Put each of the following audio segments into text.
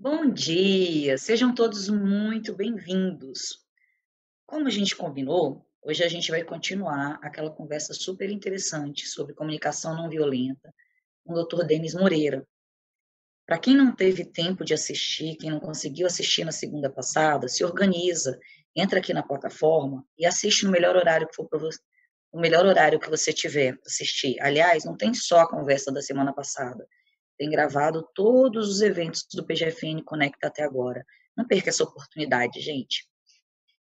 Bom dia, sejam todos muito bem-vindos. Como a gente combinou, hoje a gente vai continuar aquela conversa super interessante sobre comunicação não violenta com o Dr. Denis Moreira. Para quem não teve tempo de assistir, quem não conseguiu assistir na segunda passada, se organiza, entra aqui na plataforma e assiste no melhor horário que for para você, o melhor horário que você tiver para assistir. Aliás, não tem só a conversa da semana passada, tem gravado todos os eventos do PGFN Conecta até agora. Não perca essa oportunidade, gente.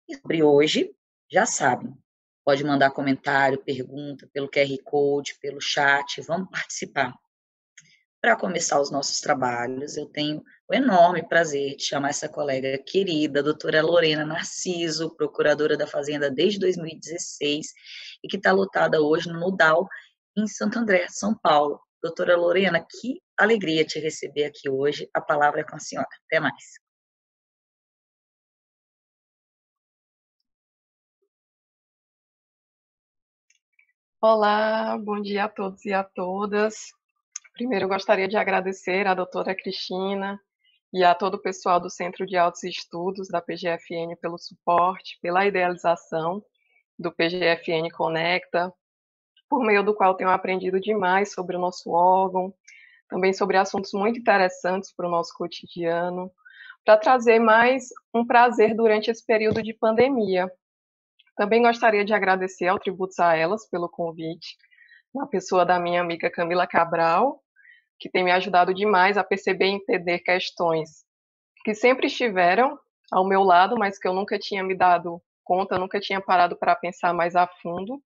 E sobre hoje, já sabem, pode mandar comentário, pergunta pelo QR Code, pelo chat, vamos participar. Para começar os nossos trabalhos, eu tenho o enorme prazer de chamar essa colega querida, a doutora Lorena Narciso, procuradora da Fazenda desde 2016, e que está lotada hoje no Nudal, em Santo André, São Paulo. Doutora Lorena, que alegria te receber aqui hoje. A palavra é com a senhora. Até mais. Olá, bom dia a todos e a todas. Primeiro, eu gostaria de agradecer à doutora Cristina e a todo o pessoal do Centro de Altos Estudos da PGFN pelo suporte, pela idealização do PGFN Conecta, por meio do qual tenho aprendido demais sobre o nosso órgão, também sobre assuntos muito interessantes para o nosso cotidiano, para trazer mais um prazer durante esse período de pandemia. Também gostaria de agradecer ao Tributos a Elas pelo convite, na pessoa da minha amiga Camila Cabral, que tem me ajudado demais a perceber e entender questões que sempre estiveram ao meu lado, mas que eu nunca tinha me dado conta, nunca tinha parado para pensar mais a fundo.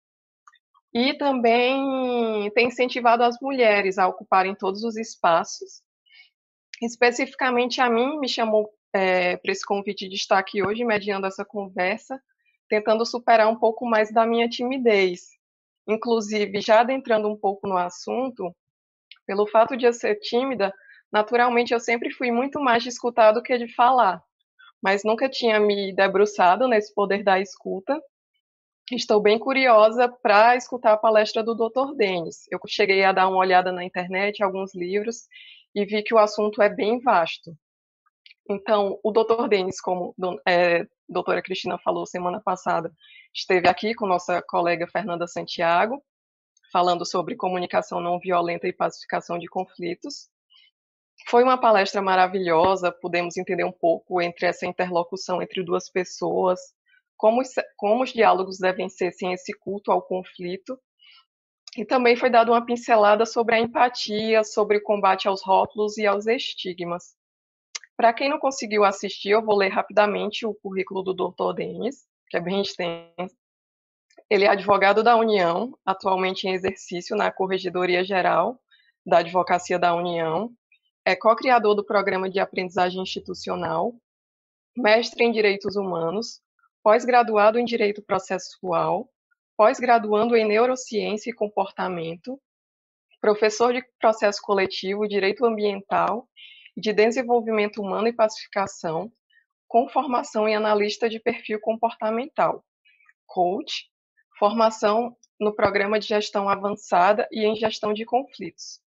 E também tem incentivado as mulheres a ocuparem todos os espaços. Especificamente a mim, me chamou para esse convite de estar aqui hoje, mediando essa conversa, tentando superar um pouco mais da minha timidez. Inclusive, já adentrando um pouco no assunto, pelo fato de eu ser tímida, naturalmente eu sempre fui muito mais de escutar do que de falar, mas nunca tinha me debruçado nesse poder da escuta. Estou bem curiosa para escutar a palestra do Dr. Denis. Eu cheguei a dar uma olhada na internet, alguns livros, e vi que o assunto é bem vasto. Então, o Dr. Denis, como a doutora Cristina falou semana passada, esteve aqui com nossa colega Fernanda Santiago, falando sobre comunicação não violenta e pacificação de conflitos. Foi uma palestra maravilhosa, pudemos entender um pouco entre essa interlocução entre duas pessoas, como os diálogos devem ser sem esse culto ao conflito. E também foi dada uma pincelada sobre a empatia, sobre o combate aos rótulos e aos estigmas. Para quem não conseguiu assistir, eu vou ler rapidamente o currículo do Dr. Denis, que é bem extenso. Ele é advogado da União, atualmente em exercício na Corregedoria Geral da Advocacia da União, é co-criador do Programa de Aprendizagem Institucional, mestre em Direitos Humanos, pós-graduado em Direito Processual, pós-graduando em Neurociência e Comportamento, professor de Processo Coletivo, Direito Ambiental e de Desenvolvimento Humano e Pacificação, com formação em analista de perfil comportamental, coach, formação no Programa de Gestão Avançada e em Gestão de Conflitos.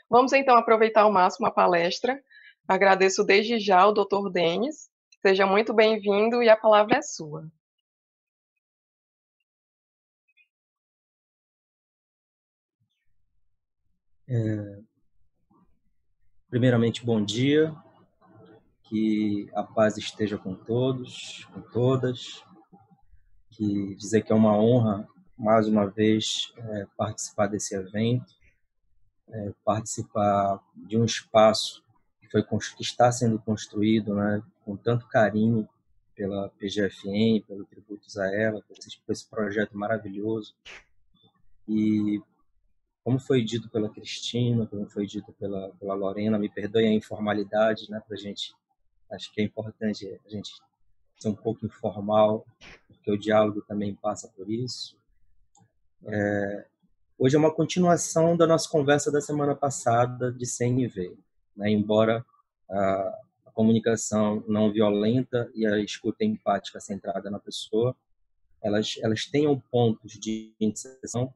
Vamos então aproveitar ao máximo a palestra. Agradeço desde já ao Dr. Denis. Seja muito bem-vindo e a palavra é sua. Primeiramente, bom dia, que a paz esteja com todos, com todas, que dizer que é uma honra, mais uma vez, participar desse evento, participar de um espaço que está sendo construído, né, com tanto carinho pela PGFN, pelo Tributos a Ela, por esse projeto maravilhoso. E como foi dito pela Cristina, como foi dito pela Lorena, me perdoe a informalidade, né, para a gente, acho que é importante a gente ser um pouco informal, porque o diálogo também passa por isso. Hoje é uma continuação da nossa conversa da semana passada de CNV, né, embora a comunicação não violenta e a escuta empática centrada na pessoa, elas tenham pontos de interseção,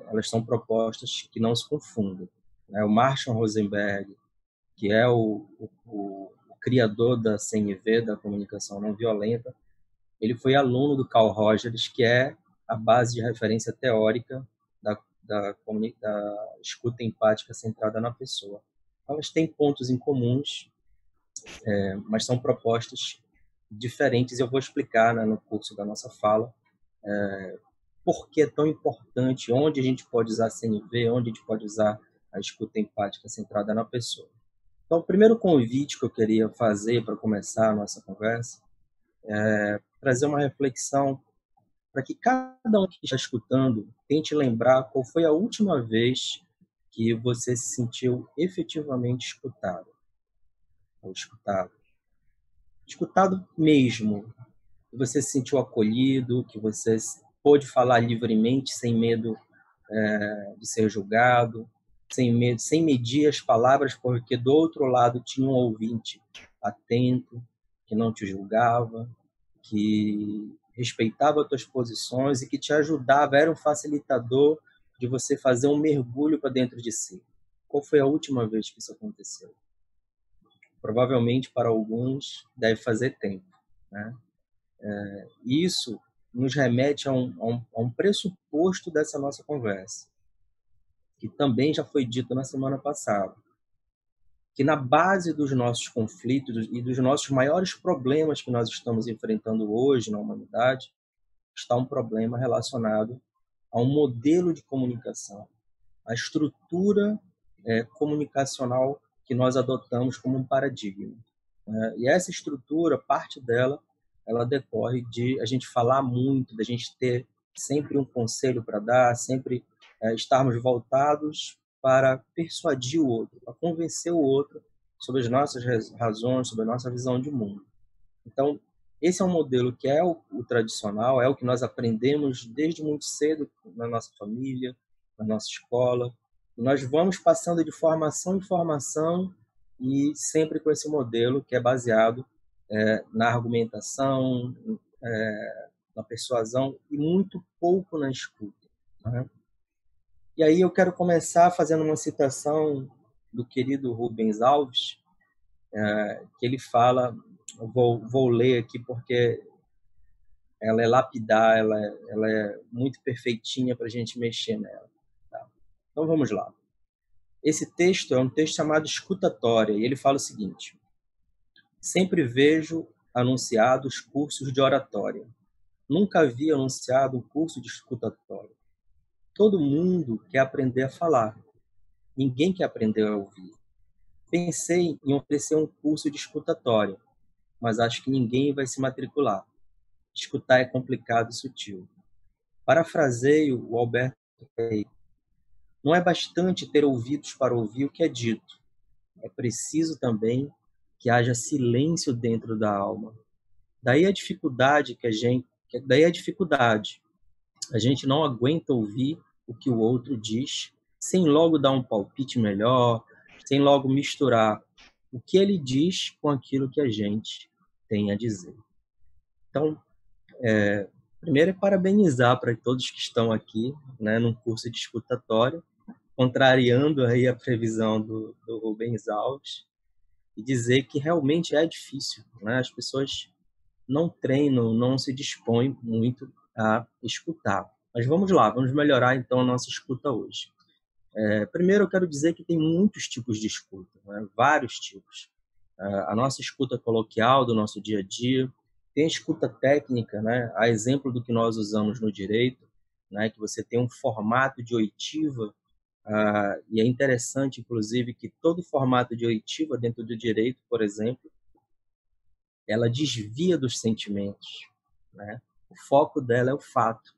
elas são propostas que não se confundem, né? O Marshall Rosenberg que é o criador da CNV, da comunicação não violenta, ele foi aluno do Carl Rogers, que é a base de referência teórica da escuta empática centrada na pessoa. Elas têm pontos em comuns, mas são propostas diferentes, e eu vou explicar, né, no curso da nossa fala por que é tão importante, onde a gente pode usar a CNV, onde a gente pode usar a escuta empática centrada na pessoa. Então, o primeiro convite que eu queria fazer para começar a nossa conversa é trazer uma reflexão para que cada um que está escutando tente lembrar qual foi a última vez que você se sentiu efetivamente escutado. Ou escutado. Escutado mesmo. Que você se sentiu acolhido, que você pôde falar livremente, sem medo de ser julgado, sem medo, sem medir as palavras, porque do outro lado tinha um ouvinte atento, que não te julgava, que respeitava as tuas posições e que te ajudava, era um facilitador de você fazer um mergulho para dentro de si. Qual foi a última vez que isso aconteceu? Provavelmente para alguns deve fazer tempo, né? Isso nos remete a um pressuposto dessa nossa conversa, que também já foi dito na semana passada, que na base dos nossos conflitos e dos nossos maiores problemas que nós estamos enfrentando hoje na humanidade está um problema relacionado a um modelo de comunicação, a estrutura comunicacional que nós adotamos como um paradigma. E essa estrutura, parte dela, ela decorre de a gente falar muito, da gente ter sempre um conselho para dar, sempre estarmos voltados para persuadir o outro, para convencer o outro sobre as nossas razões, sobre a nossa visão de mundo. Então, esse é um modelo que é o tradicional, é o que nós aprendemos desde muito cedo na nossa família, na nossa escola. E nós vamos passando de formação em formação e sempre com esse modelo que é baseado na argumentação, na persuasão e muito pouco na escuta, né? E aí eu quero começar fazendo uma citação do querido Rubens Alves, que ele fala, vou ler aqui porque ela é lapidar, ela é muito perfeitinha para a gente mexer nela. Tá? Então vamos lá. Esse texto é um texto chamado Escutatória, e ele fala o seguinte: sempre vejo anunciados cursos de oratória. Nunca havia anunciado um curso de escutatória. Todo mundo quer aprender a falar. Ninguém quer aprender a ouvir. Pensei em oferecer um curso de escutatória, mas acho que ninguém vai se matricular. Escutar é complicado e sutil. Parafraseio o Alberto Caeiro. Não é bastante ter ouvidos para ouvir o que é dito. É preciso também que haja silêncio dentro da alma. Daí a dificuldade A gente não aguenta ouvir o que o outro diz, sem logo dar um palpite melhor, sem logo misturar o que ele diz com aquilo que a gente tem a dizer. Então, primeiro é parabenizar para todos que estão aqui, né, num curso de escutatória, contrariando aí a previsão do Rubens Alves, e dizer que realmente é difícil, né? As pessoas não treinam, não se dispõem muito a escutar. Mas vamos lá, vamos melhorar então a nossa escuta hoje. Primeiro eu quero dizer que tem muitos tipos de escuta, né? Vários tipos. A nossa escuta coloquial do nosso dia a dia, tem a escuta técnica, né? A exemplo do que nós usamos no direito, né? Que você tem um formato de oitiva, e é interessante, inclusive, que todo formato de oitiva dentro do direito, por exemplo, ela desvia dos sentimentos, né? O foco dela é o fato.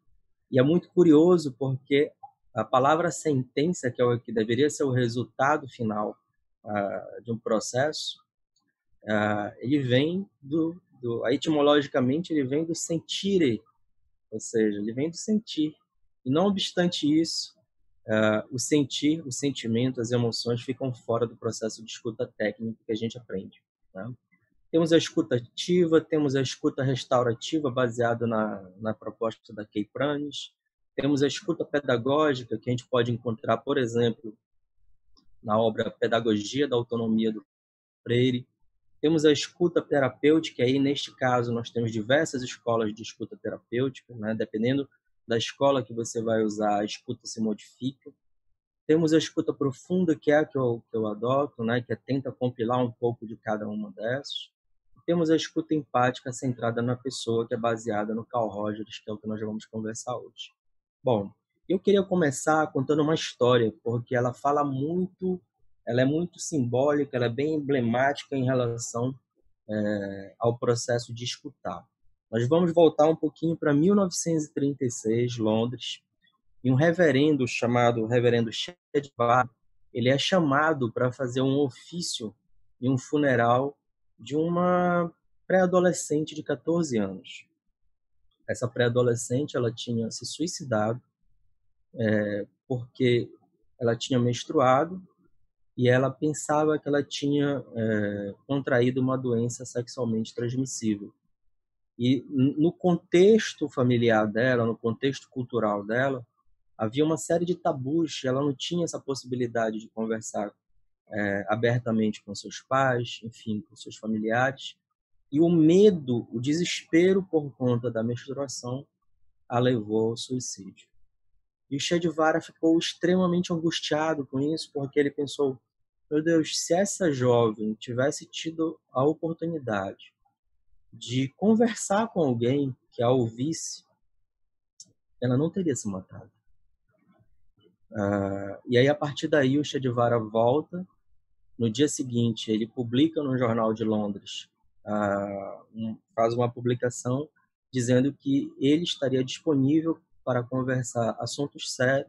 E é muito curioso porque a palavra sentença, que é o que deveria ser o resultado final de um processo, ele vem etimologicamente, ele vem do sentire, ou seja, ele vem do sentir. E não obstante isso, o sentir, o sentimento, as emoções ficam fora do processo de escuta técnica que a gente aprende, né? Temos a escuta ativa, temos a escuta restaurativa, baseada na proposta da Kay Pranes. Temos a escuta pedagógica, que a gente pode encontrar, por exemplo, na obra Pedagogia da Autonomia do Freire. Temos a escuta terapêutica, e aí, neste caso, nós temos diversas escolas de escuta terapêutica, né? Dependendo da escola que você vai usar, a escuta se modifica. Temos a escuta profunda, que é a que eu adoto, né? Que tenta compilar um pouco de cada uma dessas. Temos a escuta empática centrada na pessoa, que é baseada no Carl Rogers, que é o que nós vamos conversar hoje. Bom, eu queria começar contando uma história, porque ela é muito simbólica, ela é bem emblemática em relação ao processo de escutar. Nós vamos voltar um pouquinho para 1936, Londres, e um reverendo chamado Reverendo Shedvar, ele é chamado para fazer um ofício em um funeral de uma pré-adolescente de 14 anos. Essa pré-adolescente, ela tinha se suicidado porque ela tinha menstruado e ela pensava que ela tinha contraído uma doença sexualmente transmissível. E no contexto familiar dela, no contexto cultural dela, havia uma série de tabus, ela não tinha essa possibilidade de conversar abertamente com seus pais, enfim, com seus familiares. E o medo, o desespero por conta da menstruação a levou ao suicídio. E o Che Guevara ficou extremamente angustiado com isso, porque ele pensou, meu Deus, se essa jovem tivesse tido a oportunidade de conversar com alguém que a ouvisse, ela não teria se matado. E aí, a partir daí, o Che Guevara volta. No dia seguinte, ele publica no Jornal de Londres, faz uma publicação dizendo que ele estaria disponível para conversar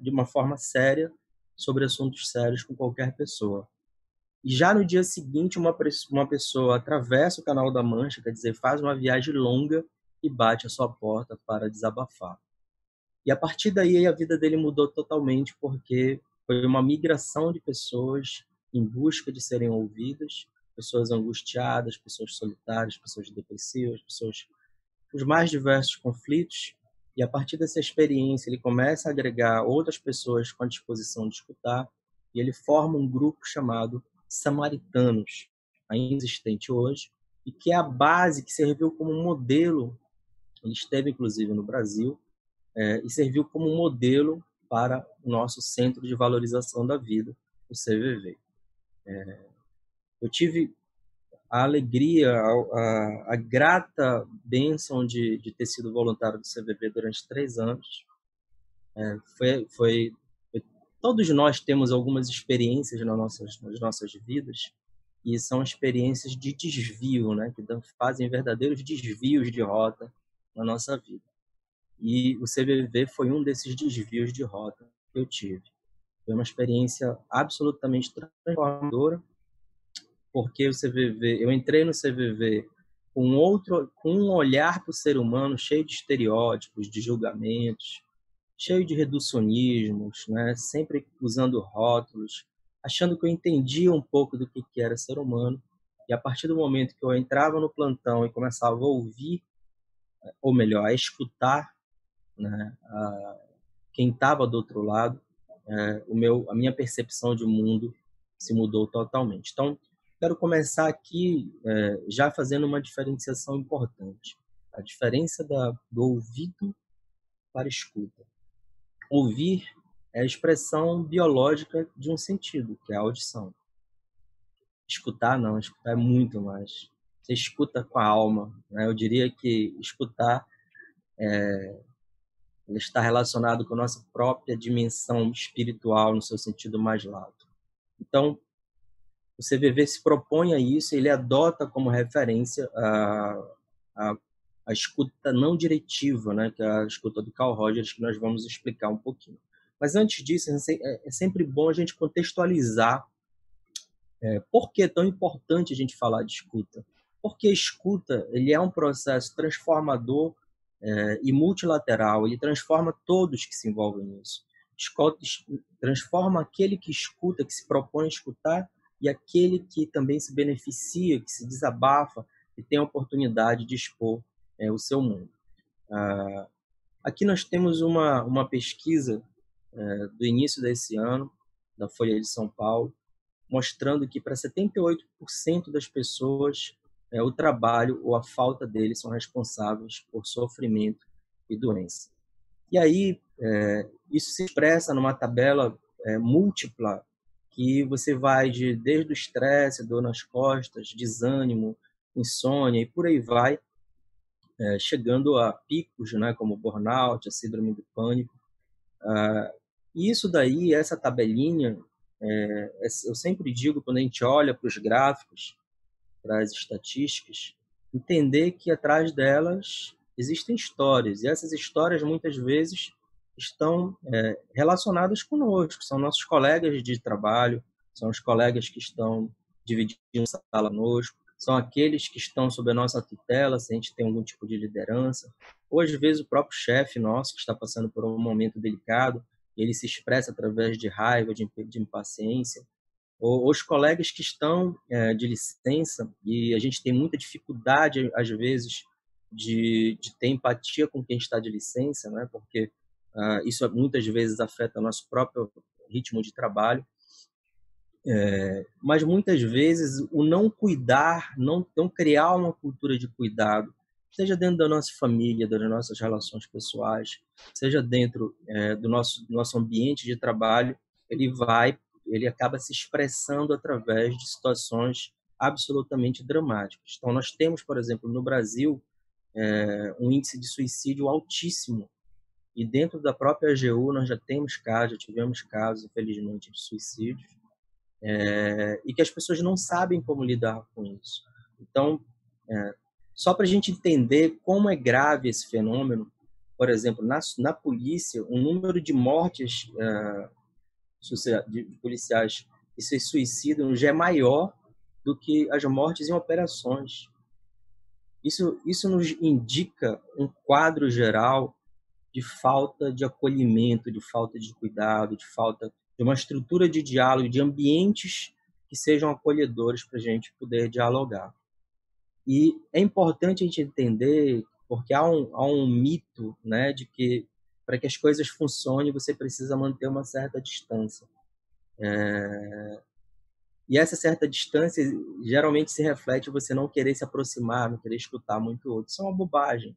de uma forma séria sobre assuntos sérios com qualquer pessoa. E já no dia seguinte, uma pessoa atravessa o Canal da Mancha, quer dizer, faz uma viagem longa e bate à sua porta para desabafar. E a partir daí, a vida dele mudou totalmente, porque foi uma migração de pessoas em busca de serem ouvidas, pessoas angustiadas, pessoas solitárias, pessoas depressivas, pessoas com os mais diversos conflitos. E a partir dessa experiência, ele começa a agregar outras pessoas com a disposição de escutar, e ele forma um grupo chamado Samaritanos, ainda existente hoje, e que é a base que serviu como modelo, ele esteve inclusive no Brasil, e serviu como modelo para o nosso Centro de Valorização da Vida, o CVV. Eu tive a alegria, a grata bênção de ter sido voluntário do CVV durante 3 anos. Todos nós temos algumas experiências nas nossas vidas, e são experiências de desvio, né, que fazem verdadeiros desvios de rota na nossa vida. E o CVV foi um desses desvios de rota que eu tive. Foi uma experiência absolutamente transformadora, porque eu entrei no CVV com um olhar para o ser humano cheio de estereótipos, de julgamentos, cheio de reducionismos, né? Sempre usando rótulos, achando que eu entendia um pouco do que era ser humano. E a partir do momento que eu entrava no plantão e começava a ouvir, ou melhor, a escutar, né, quem estava do outro lado, a minha percepção de mundo se mudou totalmente. Então, quero começar aqui já fazendo uma diferenciação importante. A diferença do ouvido para a escuta. Ouvir é a expressão biológica de um sentido, que é a audição. Escutar não, escutar é muito mais. Você escuta com a alma, né? Eu diria que escutar ele está relacionado com a nossa própria dimensão espiritual no seu sentido mais lato. Então, o CVV se propõe a isso, ele adota como referência a escuta não diretiva, né, que é a escuta do Carl Rogers, que nós vamos explicar um pouquinho. Mas antes disso, é sempre bom a gente contextualizar por que é tão importante a gente falar de escuta. Porque a escuta ele é um processo transformador e multilateral, ele transforma todos que se envolvem nisso. Transforma aquele que escuta, que se propõe a escutar, e aquele que também se beneficia, que se desabafa e tem a oportunidade de expor o seu mundo. Aqui nós temos uma pesquisa do início desse ano, da Folha de São Paulo, mostrando que para 78% das pessoas, o trabalho ou a falta dele são responsáveis por sofrimento e doença. E aí, isso se expressa numa tabela múltipla, que você vai desde o estresse, dor nas costas, desânimo, insônia e por aí vai, chegando a picos, né, como o burnout, a síndrome do pânico. E isso daí, essa tabelinha, eu sempre digo, quando a gente olha para os gráficos, para as estatísticas, entender que atrás delas existem histórias, e essas histórias muitas vezes estão relacionadas conosco, são nossos colegas de trabalho, são os colegas que estão dividindo sala conosco, são aqueles que estão sob a nossa tutela, se a gente tem algum tipo de liderança, ou às vezes o próprio chefe nosso que está passando por um momento delicado, ele se expressa através de raiva, de impaciência, ou os colegas que estão de licença, e a gente tem muita dificuldade, às vezes, de ter empatia com quem está de licença, né? Porque isso muitas vezes afeta o nosso próprio ritmo de trabalho. Mas muitas vezes o não cuidar, não criar uma cultura de cuidado, seja dentro da nossa família, das nossas relações pessoais, seja dentro do nosso ambiente de trabalho, ele acaba se expressando através de situações absolutamente dramáticas. Então, nós temos, por exemplo, no Brasil, um índice de suicídio altíssimo, e dentro da própria AGU nós já tivemos casos, infelizmente, de suicídios, e que as pessoas não sabem como lidar com isso. Então, só para a gente entender como é grave esse fenômeno, por exemplo, na polícia, o número de mortes de policiais que se suicidam já é maior do que as mortes em operações. Isso nos indica um quadro geral de falta de acolhimento, de falta de cuidado, de falta de uma estrutura de diálogo, de ambientes que sejam acolhedores para a gente poder dialogar. E é importante a gente entender, porque há um mito, né, de que para que as coisas funcionem você precisa manter uma certa distância. E essa certa distância geralmente se reflete em você não querer se aproximar, não querer escutar muito o outro. Isso é uma bobagem.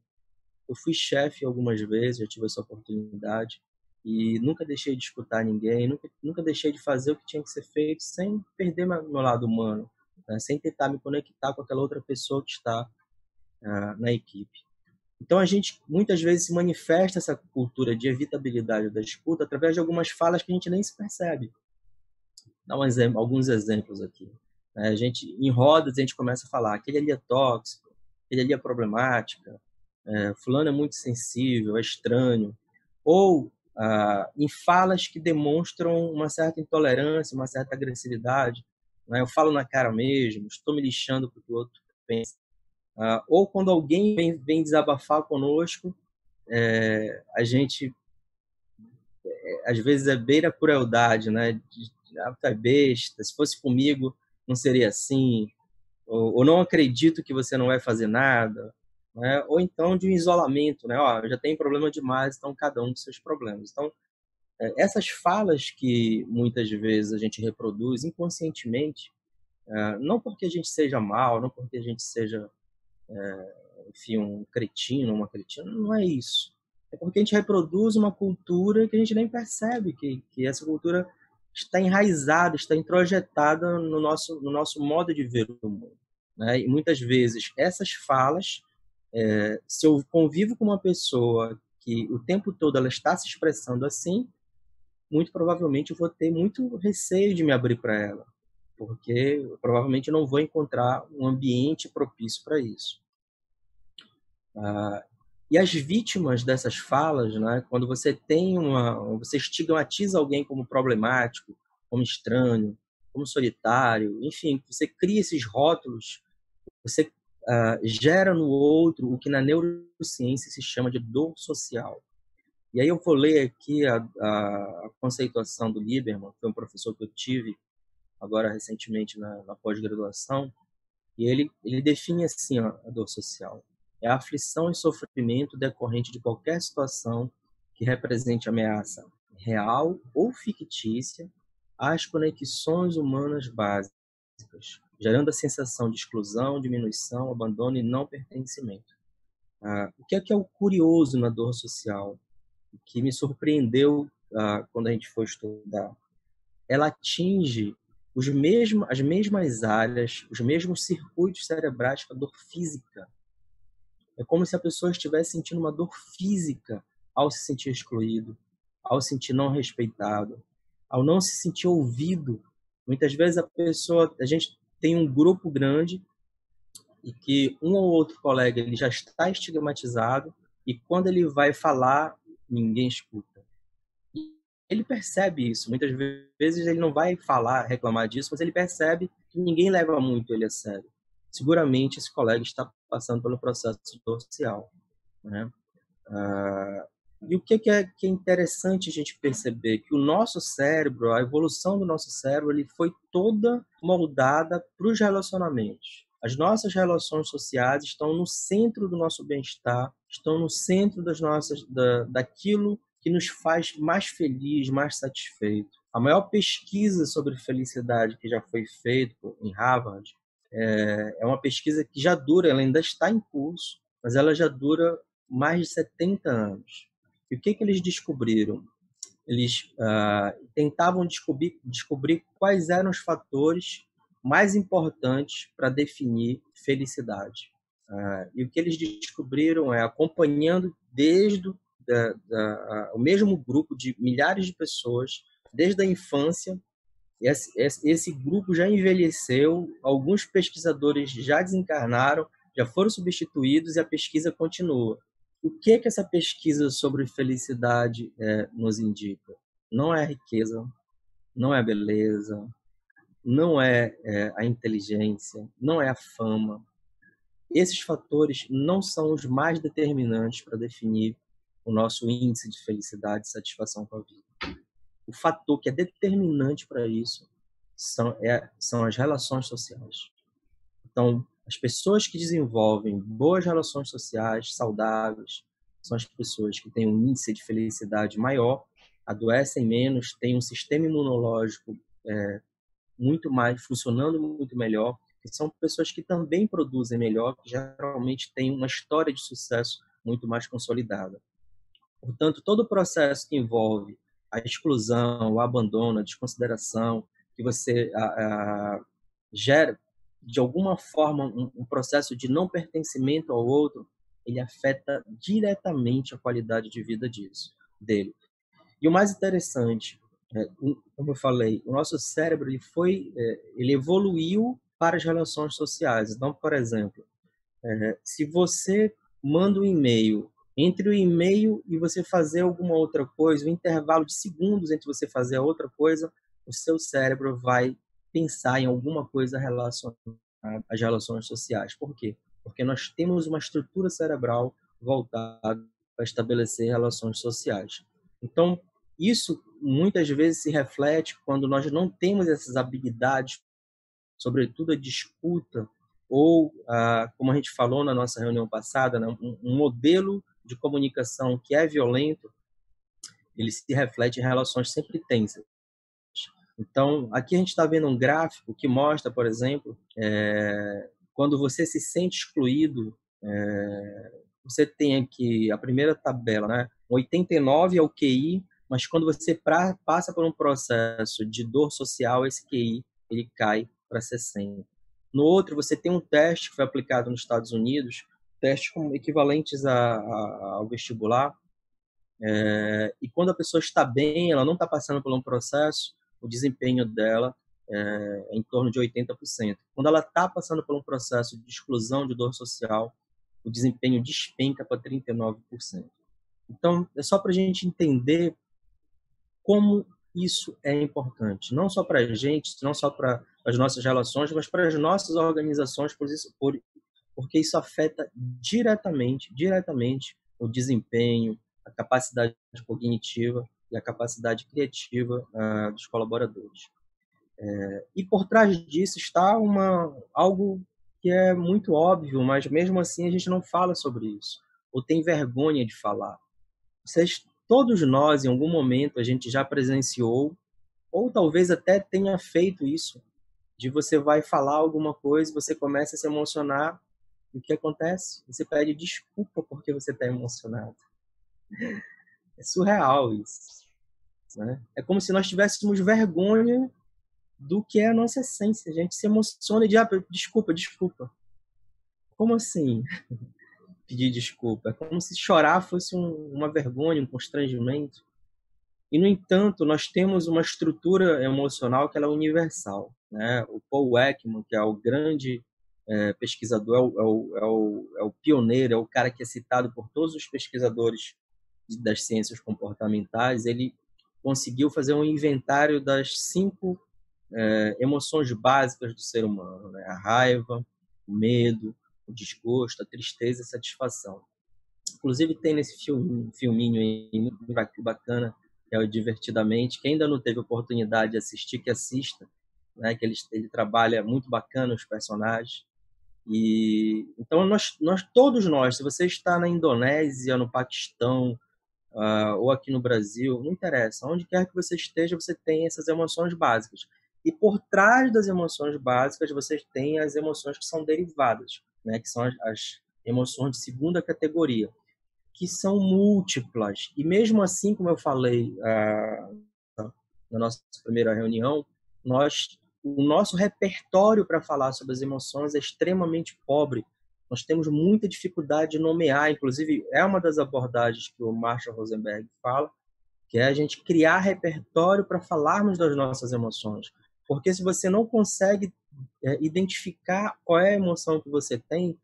Eu fui chefe algumas vezes, já tive essa oportunidade, e nunca deixei de escutar ninguém, nunca deixei de fazer o que tinha que ser feito sem perder meu lado humano, né? Sem tentar me conectar com aquela outra pessoa que está na equipe. Então, a gente muitas vezes se manifesta essa cultura de evitabilidade da escuta através de algumas falas que a gente nem se percebe. Dá alguns exemplos aqui. A gente, em rodas, a gente começa a falar: aquele ali é tóxico, aquele ali é problemática, fulano é muito sensível, é estranho. Ou em falas que demonstram uma certa intolerância, uma certa agressividade. Né? Eu falo na cara mesmo, estou me lixando para o que o outro pensa. Ou quando alguém vem desabafar conosco, a gente, às vezes, beira a crueldade, né? Tu é besta, se fosse comigo não seria assim, ou não acredito que você não vai fazer nada, né? Ou então de um isolamento, né? Já tem problema demais, então cada um com seus problemas. Então, essas falas que muitas vezes a gente reproduz inconscientemente, não porque a gente seja mal, não porque a gente seja, enfim, um cretino, uma cretina, não é isso. É porque a gente reproduz uma cultura que a gente nem percebe que essa cultura está enraizada, está introjetada no nosso modo de ver o mundo, né? E muitas vezes essas falas, se eu convivo com uma pessoa que o tempo todo ela está se expressando assim, muito provavelmente eu vou ter muito receio de me abrir para ela, porque eu provavelmente não vou encontrar um ambiente propício para isso. E as vítimas dessas falas, né, quando você você estigmatiza alguém como problemático, como estranho, como solitário, enfim, você cria esses rótulos, você gera no outro o que na neurociência se chama de dor social. E aí eu vou ler aqui a conceituação do Lieberman, que foi um professor que eu tive agora recentemente na pós-graduação, e ele define assim a dor social: é a aflição e sofrimento decorrente de qualquer situação que represente ameaça real ou fictícia às conexões humanas básicas, gerando a sensação de exclusão, diminuição, abandono e não pertencimento. O que é o curioso na dor social, que me surpreendeu quando a gente foi estudar? Ela atinge as mesmas áreas, os mesmos circuitos cerebrais que a dor física. É como se a pessoa estivesse sentindo uma dor física ao se sentir excluído, ao se sentir não respeitado, ao não se sentir ouvido. Muitas vezes a gente tem um grupo grande e que um ou outro colega ele já está estigmatizado e quando ele vai falar, ninguém escuta. E ele percebe isso. Muitas vezes ele não vai falar, reclamar disso, mas ele percebe que ninguém leva muito ele a sério. Seguramente esse colega está passando pelo processo social, né? E o que é interessante a gente perceber? Que o nosso cérebro, a evolução do nosso cérebro, ele foi toda moldada para os relacionamentos. As nossas relações sociais estão no centro do nosso bem-estar, estão no centro daquilo que nos faz mais feliz, mais satisfeito. A maior pesquisa sobre felicidade que já foi feita em Harvard é uma pesquisa que já dura, ela ainda está em curso, mas ela já dura mais de 70 anos. E o que eles descobriram? Eles tentavam descobrir quais eram os fatores mais importantes para definir felicidade. E o que eles descobriram acompanhando desde o mesmo grupo de milhares de pessoas, desde a infância, esse grupo já envelheceu, alguns pesquisadores já desencarnaram, já foram substituídos e a pesquisa continua. O que essa pesquisa sobre felicidade nos indica? Não é a riqueza, não é a beleza, não é a inteligência, não é a fama. Esses fatores não são os mais determinantes para definir o nosso índice de felicidade e satisfação com a vida. O fator que é determinante para isso são as relações sociais. Então, as pessoas que desenvolvem boas relações sociais, saudáveis, são as pessoas que têm um índice de felicidade maior, adoecem menos, têm um sistema imunológico funcionando muito melhor, que são pessoas que também produzem melhor, que geralmente têm uma história de sucesso muito mais consolidada. Portanto, todo o processo que envolve a exclusão, o abandono, a desconsideração, que você gera, de alguma forma, um processo de não pertencimento ao outro, ele afeta diretamente a qualidade de vida dele. E o mais interessante, como eu falei, o nosso cérebro ele evoluiu para as relações sociais. Então, por exemplo, se você manda um e-mail, entre o e-mail e você fazer alguma outra coisa, o intervalo de segundos entre você fazer a outra coisa, o seu cérebro vai pensar em alguma coisa relacionada às relações sociais. Por quê? Porque nós temos uma estrutura cerebral voltada para estabelecer relações sociais. Então, isso muitas vezes se reflete quando nós não temos essas habilidades, sobretudo a disputa, ou, como a gente falou na nossa reunião passada, né, um modelo de comunicação que é violento, ele se reflete em relações sempre tensas. Então, aqui a gente está vendo um gráfico que mostra, por exemplo, quando você se sente excluído, você tem aqui a primeira tabela, né? 89 é o QI, mas quando você passa por um processo de dor social, esse QI ele cai para 60. No outro, você tem um teste que foi aplicado nos Estados Unidos, testes equivalentes ao vestibular, e quando a pessoa está bem, ela não está passando por um processo, o desempenho dela é em torno de 80%. Quando ela está passando por um processo de exclusão, de dor social, o desempenho despenca para 39%. Então, é só para a gente entender como isso é importante, não só para a gente, não só para as nossas relações, mas para as nossas organizações, porque isso afeta diretamente o desempenho, a capacidade cognitiva e a capacidade criativa dos colaboradores. E por trás disso está algo que é muito óbvio, mas mesmo assim a gente não fala sobre isso, ou tem vergonha de falar. Todos nós, em algum momento, a gente já presenciou Ou talvez até tenha feito isso, de você vai falar alguma coisa, você começa a se emocionar, e o que acontece? Você pede desculpa porque você está emocionado. É surreal isso, né? É como se nós tivéssemos vergonha do que é a nossa essência. A gente se emociona e diz, desculpa, desculpa. Como assim pedir desculpa? É como se chorar fosse uma vergonha, um constrangimento. E, no entanto, nós temos uma estrutura emocional que ela é universal, né? O Paul Ekman, que é o grande pesquisador, é o pioneiro, é o cara que é citado por todos os pesquisadores das ciências comportamentais. Ele conseguiu fazer um inventário das 5 emoções básicas do ser humano, né? A raiva, o medo, o desgosto, a tristeza e a satisfação. Inclusive tem nesse filminho aí, muito bacana, que é o Divertidamente. Quem ainda não teve oportunidade de assistir, que assista, né? Que ele trabalha muito bacana os personagens. E então todos nós, se você está na Indonésia, no Paquistão, ou aqui no Brasil, não interessa, onde quer que você esteja, você tem essas emoções básicas. E por trás das emoções básicas, você tem as emoções que são derivadas, né? Que são as emoções de segunda categoria, que são múltiplas. E mesmo assim, como eu falei na nossa primeira reunião, o nosso repertório para falar sobre as emoções é extremamente pobre. Nós temos muita dificuldade de nomear, inclusive é uma das abordagens que o Marshall Rosenberg fala, que é a gente criar repertório para falarmos das nossas emoções. Porque se você não consegue identificar qual é a emoção que você tem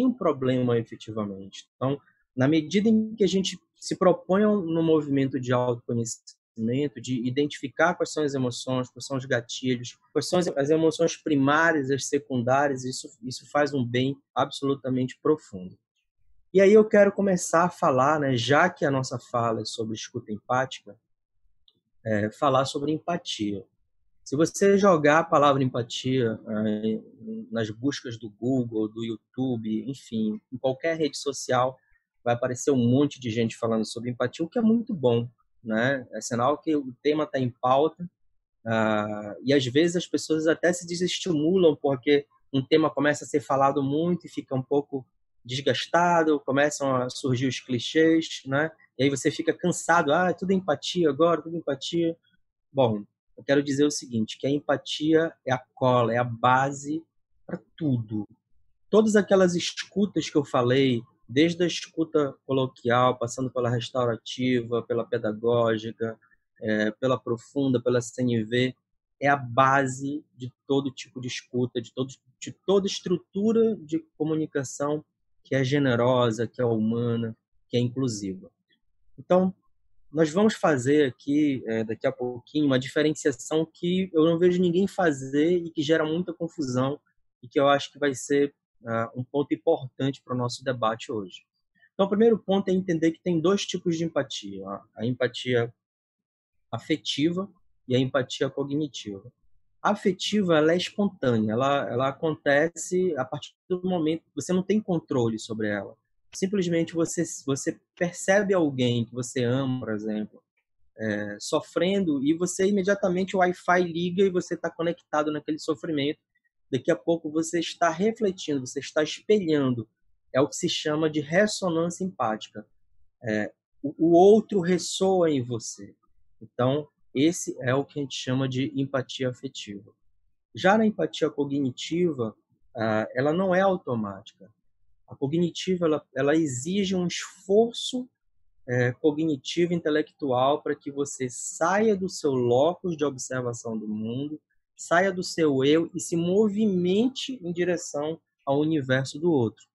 um problema efetivamente. Então, na medida em que a gente se propõe no movimento de autoconhecimento, de identificar quais são as emoções, quais são os gatilhos, quais são as emoções primárias, as secundárias, isso faz um bem absolutamente profundo. E aí eu quero começar a falar, né, já que a nossa fala é sobre escuta empática, falar sobre empatia. Se você jogar a palavra empatia nas buscas do Google, do YouTube, enfim, em qualquer rede social, vai aparecer um monte de gente falando sobre empatia, o que é muito bom, né? É sinal que o tema está em pauta, e às vezes as pessoas até se desestimulam porque um tema começa a ser falado muito e fica um pouco desgastado, começam a surgir os clichês, né? E aí você fica cansado, tudo empatia agora, tudo empatia. Bom, eu quero dizer o seguinte, que a empatia é a cola, é a base para tudo. Todas aquelas escutas que eu falei, desde a escuta coloquial, passando pela restaurativa, pela pedagógica, pela profunda, pela CNV, é a base de todo tipo de escuta, de toda estrutura de comunicação que é generosa, que é humana, que é inclusiva. Então, nós vamos fazer aqui, daqui a pouquinho, uma diferenciação que eu não vejo ninguém fazer e que gera muita confusão e que eu acho que vai ser um ponto importante para o nosso debate hoje. Então, o primeiro ponto é entender que tem 2 tipos de empatia: a empatia afetiva e a empatia cognitiva. A afetiva, ela é espontânea, ela acontece a partir do momento que você não tem controle sobre ela. Simplesmente você percebe alguém que você ama, por exemplo, sofrendo, e você imediatamente o Wi-Fi liga e você está conectado naquele sofrimento. Daqui a pouco você está refletindo, você está espelhando. É o que se chama de ressonância empática. O outro ressoa em você. Então, esse é o que a gente chama de empatia afetiva. Já na empatia cognitiva, ela não é automática. A cognitiva ela exige um esforço cognitivo, intelectual, para que você saia do seu locus de observação do mundo, saia do seu eu e se movimente em direção ao universo do outro.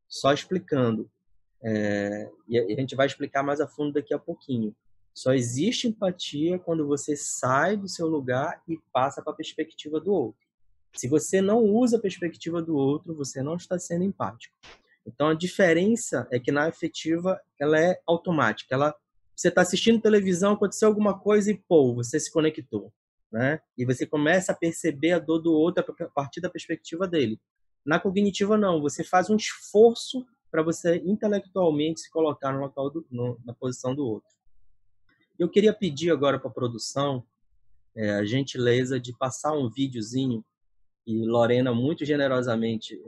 Só explicando, e a gente vai explicar mais a fundo daqui a pouquinho. Só existe empatia quando você sai do seu lugar e passa para a perspectiva do outro. Se você não usa a perspectiva do outro, você não está sendo empático. Então, a diferença é que na afetiva ela é automática. Você está assistindo televisão, aconteceu alguma coisa e, você se conectou, né? E você começa a perceber a dor do outro a partir da perspectiva dele. Na cognitiva, não. Você faz um esforço para você intelectualmente se colocar no local na posição do outro. Eu queria pedir agora para a produção a gentileza de passar um videozinho que Lorena muito generosamente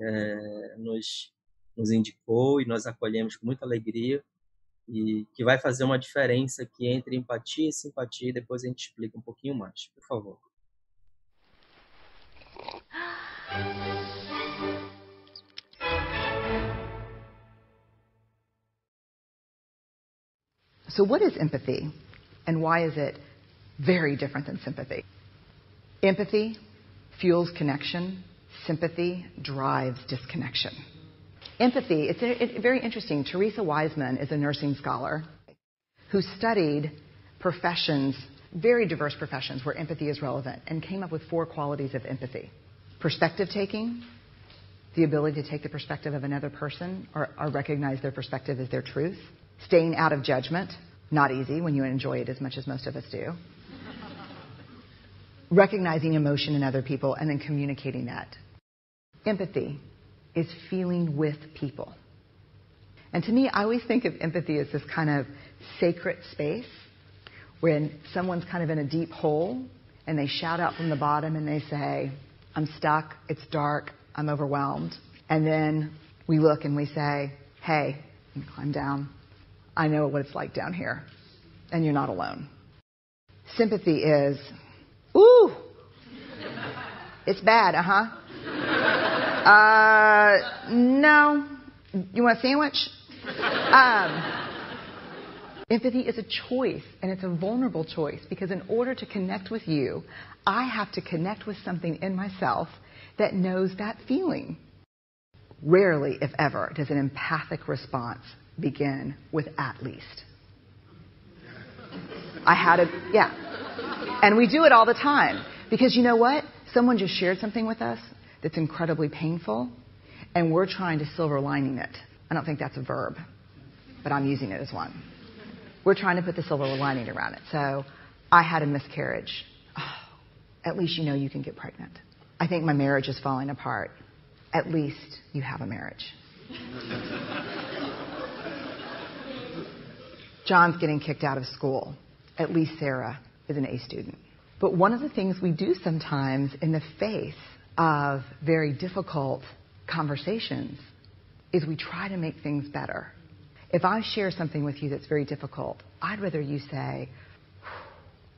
nos indicou e nós acolhemos com muita alegria, e que vai fazer uma diferença aqui entre empatia e simpatia, e depois a gente explica um pouquinho mais. Por favor. So what is empathy, and why is it very different than sympathy? Empathy fuels connection. Sympathy drives disconnection. Empathy, it's very interesting. Teresa Wiseman is a nursing scholar who studied professions, very diverse professions where empathy is relevant, and came up with 4 qualities of empathy. Perspective taking, the ability to take the perspective of another person or recognize their perspective as their truth. Staying out of judgment, not easy when you enjoy it as much as most of us do. Recognizing emotion in other people and then communicating that. Empathy is feeling with people. And to me, I always think of empathy as this kind of sacred space when someone's kind of in a deep hole and they shout out from the bottom and they say, I'm stuck, it's dark, I'm overwhelmed. And then we look and we say, hey, climb down. I know what it's like down here, and you're not alone. Sympathy is, ooh, it's bad, no. You want a sandwich? Empathy is a choice, and it's a vulnerable choice, because in order to connect with you, I have to connect with something in myself that knows that feeling. Rarely, if ever, does an empathic response begin with at least. And we do it all the time. Because you know what? Someone just shared something with us that's incredibly painful, and we're trying to silver lining it. I don't think that's a verb, but I'm using it as one. We're trying to put the silver lining around it. So, I had a miscarriage. Oh, at least you know you can get pregnant. I think my marriage is falling apart. At least you have a marriage. John's getting kicked out of school. At least Sarah is an A student. But one of the things we do sometimes in the face of very difficult conversations is we try to make things better. If I share something with you that's very difficult, I'd rather you say,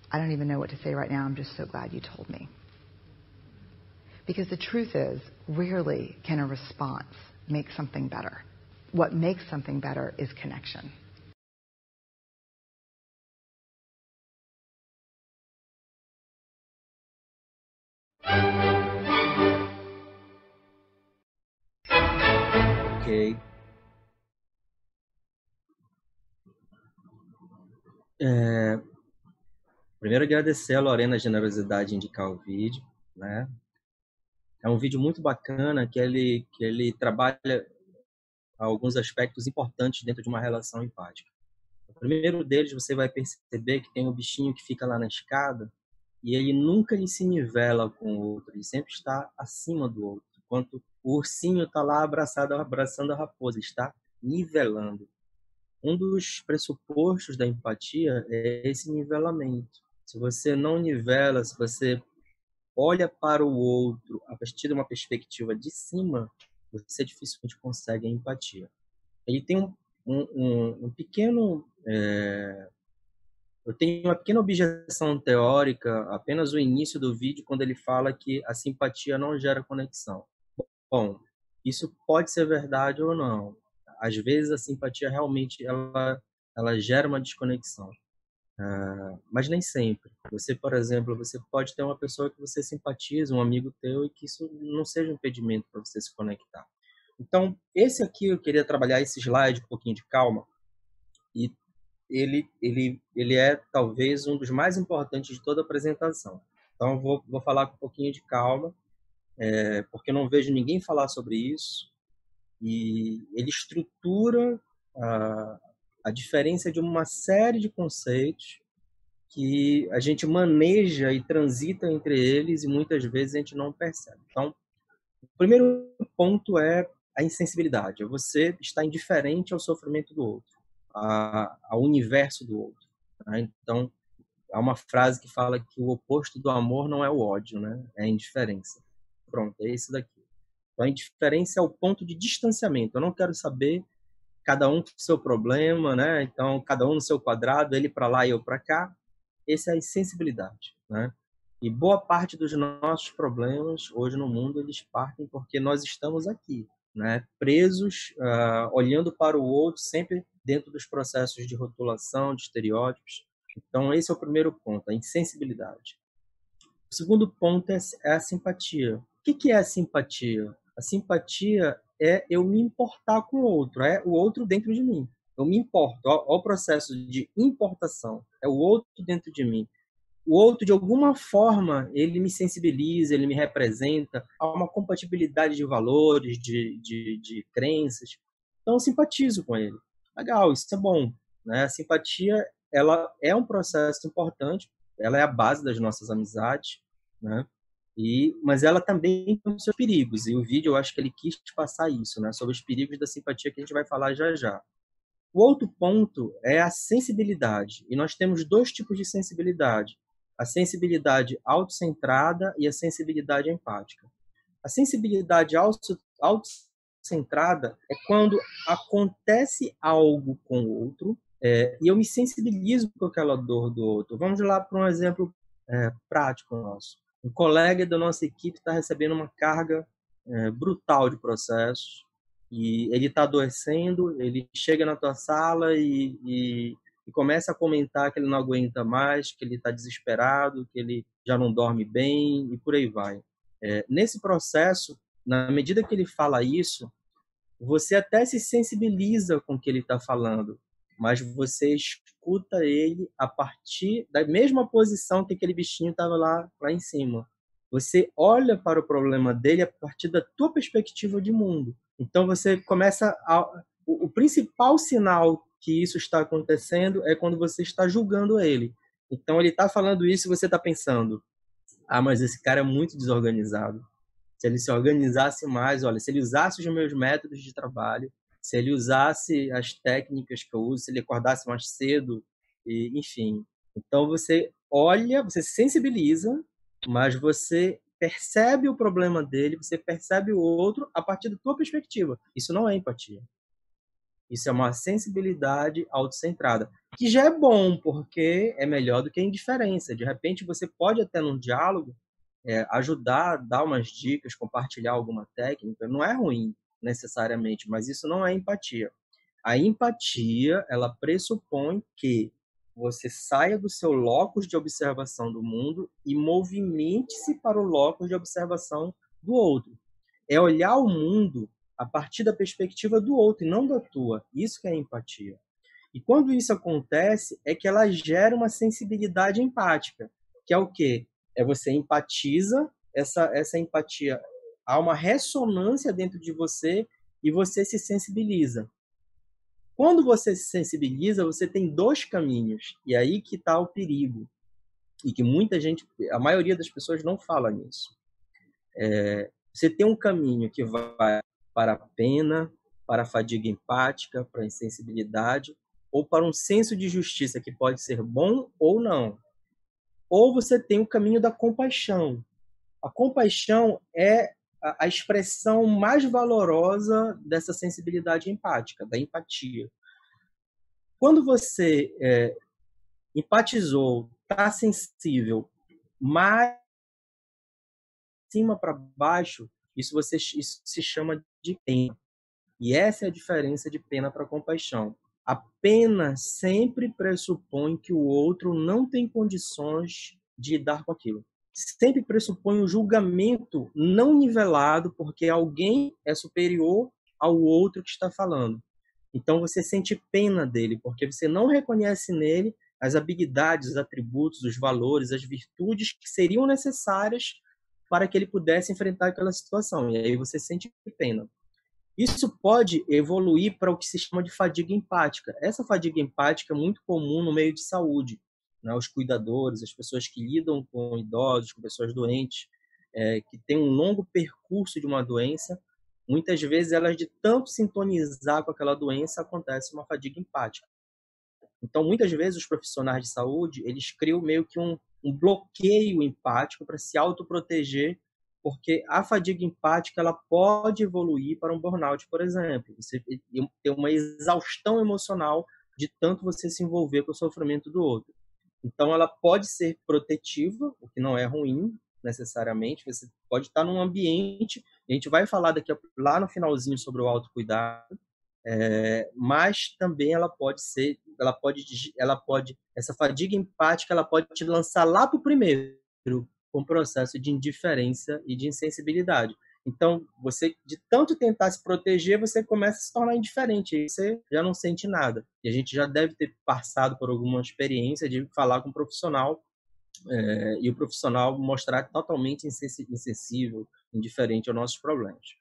I don't even know what to say right now, I'm just so glad you told me. Because the truth is, rarely can a response make something better. What makes something better is connection. Ok. Primeiro, agradecer a Lorena a generosidade de indicar o vídeo, né? É um vídeo muito bacana que ele trabalha alguns aspectos importantes dentro de uma relação empática. O primeiro deles, você vai perceber que tem um bichinho que fica lá na escada e ele nunca ele se nivela com o outro, ele sempre está acima do outro. Enquanto o ursinho está lá abraçando a raposa, está nivelando. Um dos pressupostos da empatia é esse nivelamento. Se você não nivela, se você olha para o outro a partir de uma perspectiva de cima, você dificilmente consegue a empatia. Ele tem um pequeno... eu tenho uma pequena objeção teórica, apenas no início do vídeo, quando ele fala que a simpatia não gera conexão. Bom, isso pode ser verdade ou não. Às vezes a simpatia realmente ela gera uma desconexão, mas nem sempre. Você, por exemplo, você pode ter uma pessoa que você simpatiza, um amigo teu, e que isso não seja um impedimento para você se conectar. Então, esse aqui eu queria trabalhar esse slide um pouquinho de calma, e ele é talvez um dos mais importantes de toda a apresentação. Então, eu vou falar com um pouquinho de calma, porque eu não vejo ninguém falar sobre isso, e ele estrutura a diferença de uma série de conceitos que a gente maneja e transita entre eles e muitas vezes a gente não percebe. Então, o primeiro ponto é a insensibilidade, é você estar indiferente ao sofrimento do outro, ao universo do outro. Né? Então, há uma frase que fala que o oposto do amor não é o ódio, né? É a indiferença. Pronto, é isso daqui. Então, a indiferença é o ponto de distanciamento. Eu não quero saber, cada um com o seu problema, né? Então, cada um no seu quadrado, ele para lá e eu para cá. Essa é a insensibilidade, né? E boa parte dos nossos problemas hoje no mundo, eles partem porque nós estamos aqui, né? Presos, olhando para o outro, sempre dentro dos processos de rotulação, de estereótipos. Então, esse é o primeiro ponto, a insensibilidade. O segundo ponto é a simpatia. O que é a simpatia? A simpatia é eu me importar com o outro, é o outro dentro de mim. Eu me importo. Olha o processo de importação. É o outro dentro de mim. O outro, de alguma forma, ele me sensibiliza, ele me representa. Há uma compatibilidade de valores, de crenças. Então, eu simpatizo com ele. Legal, isso é bom, né? A simpatia, ela é um processo importante, ela é a base das nossas amizades, né? Mas ela também tem os seus perigos. E o vídeo, eu acho que ele quis passar isso, né? Sobre os perigos da simpatia, que a gente vai falar já já. O outro ponto é a sensibilidade. E nós temos dois tipos de sensibilidade. A sensibilidade autocentrada e a sensibilidade empática. A sensibilidade autocentrada é quando acontece algo com o outro e eu me sensibilizo com aquela dor do outro. Vamos lá para um exemplo prático nosso. Um colega da nossa equipe está recebendo uma carga brutal de processos e ele está adoecendo, ele chega na tua sala e começa a comentar que ele não aguenta mais, que ele está desesperado, que ele já não dorme bem e por aí vai. Nesse processo, na medida que ele fala isso, você até se sensibiliza com o que ele está falando, mas você escuta ele a partir da mesma posição que aquele bichinho estava lá em cima. Você olha para o problema dele a partir da tua perspectiva de mundo. Então você começa o principal sinal que isso está acontecendo é quando você está julgando ele. Então ele está falando isso e você está pensando: ah, mas esse cara é muito desorganizado. Se ele se organizasse mais, olha, se ele usasse os meus métodos de trabalho, se ele usasse as técnicas que eu uso, se ele acordasse mais cedo, enfim. Então você olha, você sensibiliza, mas você percebe o problema dele, você percebe o outro a partir da tua perspectiva. Isso não é empatia. Isso é uma sensibilidade autocentrada, que já é bom, porque é melhor do que a indiferença. De repente, você pode até num diálogo ajudar, dar umas dicas, compartilhar alguma técnica. Não é ruim, necessariamente, mas isso não é empatia. A empatia, ela pressupõe que você saia do seu locus de observação do mundo e movimente-se para o locus de observação do outro. É olhar o mundo a partir da perspectiva do outro e não da tua. Isso que é empatia. E quando isso acontece, é que ela gera uma sensibilidade empática, que é o quê? Você empatiza, essa empatia, há uma ressonância dentro de você e você se sensibiliza. Quando você se sensibiliza, você tem dois caminhos, e aí que está o perigo, e que muita gente, a maioria das pessoas não fala nisso. Você tem um caminho que vai para a pena, para a fadiga empática, para a insensibilidade, ou para um senso de justiça que pode ser bom ou não. Ou você tem o caminho da compaixão. A compaixão é a expressão mais valorosa dessa sensibilidade empática, da empatia. Quando você empatizou, está sensível, mais de cima para baixo, isso se chama de pena. E essa é a diferença de pena para compaixão. A pena sempre pressupõe que o outro não tem condições de lidar com aquilo. Sempre pressupõe um julgamento não nivelado, porque alguém é superior ao outro que está falando. Então você sente pena dele, porque você não reconhece nele as habilidades, os atributos, os valores, as virtudes que seriam necessárias para que ele pudesse enfrentar aquela situação. E aí você sente pena. Isso pode evoluir para o que se chama de fadiga empática. Essa fadiga empática é muito comum no meio de saúde, né? Os cuidadores, as pessoas que lidam com idosos, com pessoas doentes, que têm um longo percurso de uma doença, muitas vezes elas, de tanto sintonizar com aquela doença, acontece uma fadiga empática. Então, muitas vezes, os profissionais de saúde, eles criam meio que um bloqueio empático para se autoproteger, porque a fadiga empática ela pode evoluir para um burnout, por exemplo. Você ter uma exaustão emocional de tanto você se envolver com o sofrimento do outro. Então, ela pode ser protetiva, o que não é ruim, necessariamente. Você pode estar num ambiente, a gente vai falar lá no finalzinho sobre o autocuidado, mas também ela pode, essa fadiga empática, ela pode te lançar lá para o primeiro, com um processo de indiferença e de insensibilidade. Então, você, de tanto tentar se proteger, você começa a se tornar indiferente, aí você já não sente nada. E a gente já deve ter passado por alguma experiência de falar com um profissional e o profissional mostrar totalmente insensível, indiferente aos nossos problemas.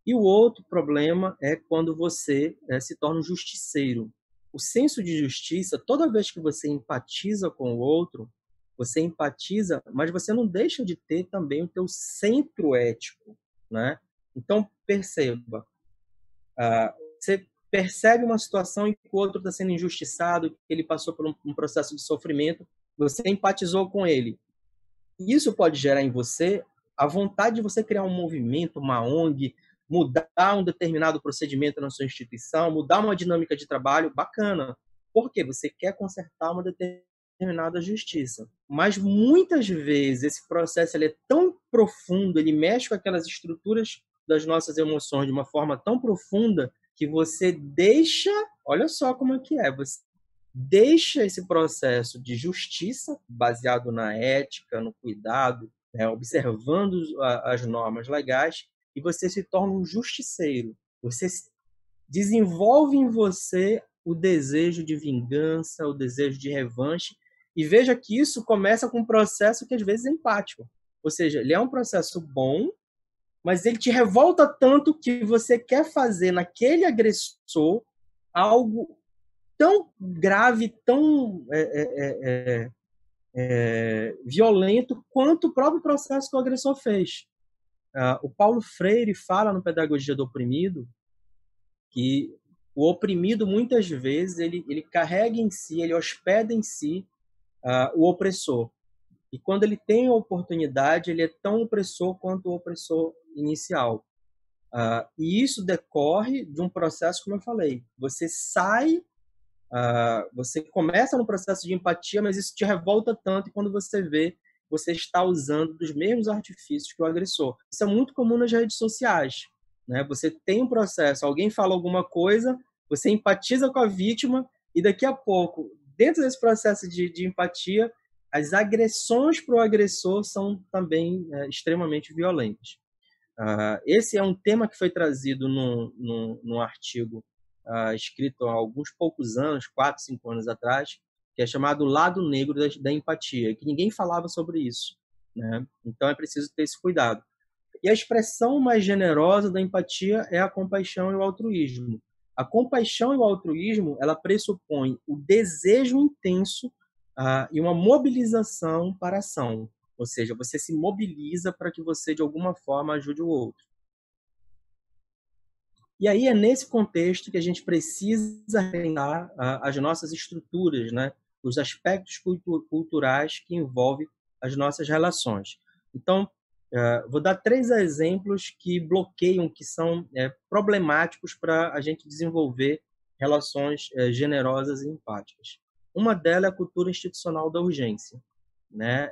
E o outro problema é quando você se torna um justiceiro. O senso de justiça, toda vez que você empatiza com o outro, você empatiza, mas você não deixa de ter também o teu centro ético, né? Então, perceba, você percebe uma situação em que o outro está sendo injustiçado, que ele passou por um processo de sofrimento, você empatizou com ele. Isso pode gerar em você a vontade de você criar um movimento, uma ONG, mudar um determinado procedimento na sua instituição, mudar uma dinâmica de trabalho, bacana. Por quê? Você quer consertar uma determinada justiça. Mas muitas vezes esse processo ele é tão profundo, ele mexe com aquelas estruturas das nossas emoções de uma forma tão profunda que você deixa, olha só como é que é, você deixa esse processo de justiça baseado na ética, no cuidado, observando as normas legais, e você se torna um justiceiro. Você desenvolve em você o desejo de vingança, o desejo de revanche, e veja que isso começa com um processo que às vezes é empático. Ou seja, ele é um processo bom, mas ele te revolta tanto que você quer fazer naquele agressor algo tão grave, tão violento quanto o próprio processo que o agressor fez. O Paulo Freire fala no Pedagogia do Oprimido que o oprimido, muitas vezes, ele carrega em si, ele hospeda em si o opressor. E quando ele tem a oportunidade, ele é tão opressor quanto o opressor inicial. E isso decorre de um processo, como eu falei. Você sai, você começa no processo de empatia, mas isso te revolta tanto, e quando você vê, você está usando dos mesmos artifícios que o agressor. Isso é muito comum nas redes sociais, né? Você tem um processo, alguém fala alguma coisa, você empatiza com a vítima, e daqui a pouco, dentro desse processo de empatia, as agressões para o agressor são também extremamente violentas. Esse é um tema que foi trazido num artigo escrito há alguns poucos anos, 4, 5 anos atrás, que é chamado Lado Negro da Empatia, que ninguém falava sobre isso, né? Então é preciso ter esse cuidado. E a expressão mais generosa da empatia é a compaixão e o altruísmo. A compaixão e o altruísmo, ela pressupõe o desejo intenso e uma mobilização para a ação. Ou seja, você se mobiliza para que você, de alguma forma, ajude o outro. E aí é nesse contexto que a gente precisa reinar as nossas estruturas, né? Os aspectos culturais que envolvem as nossas relações. Então, vou dar 3 exemplos que bloqueiam, que são problemáticos para a gente desenvolver relações generosas e empáticas. Uma delas é a cultura institucional da urgência, né?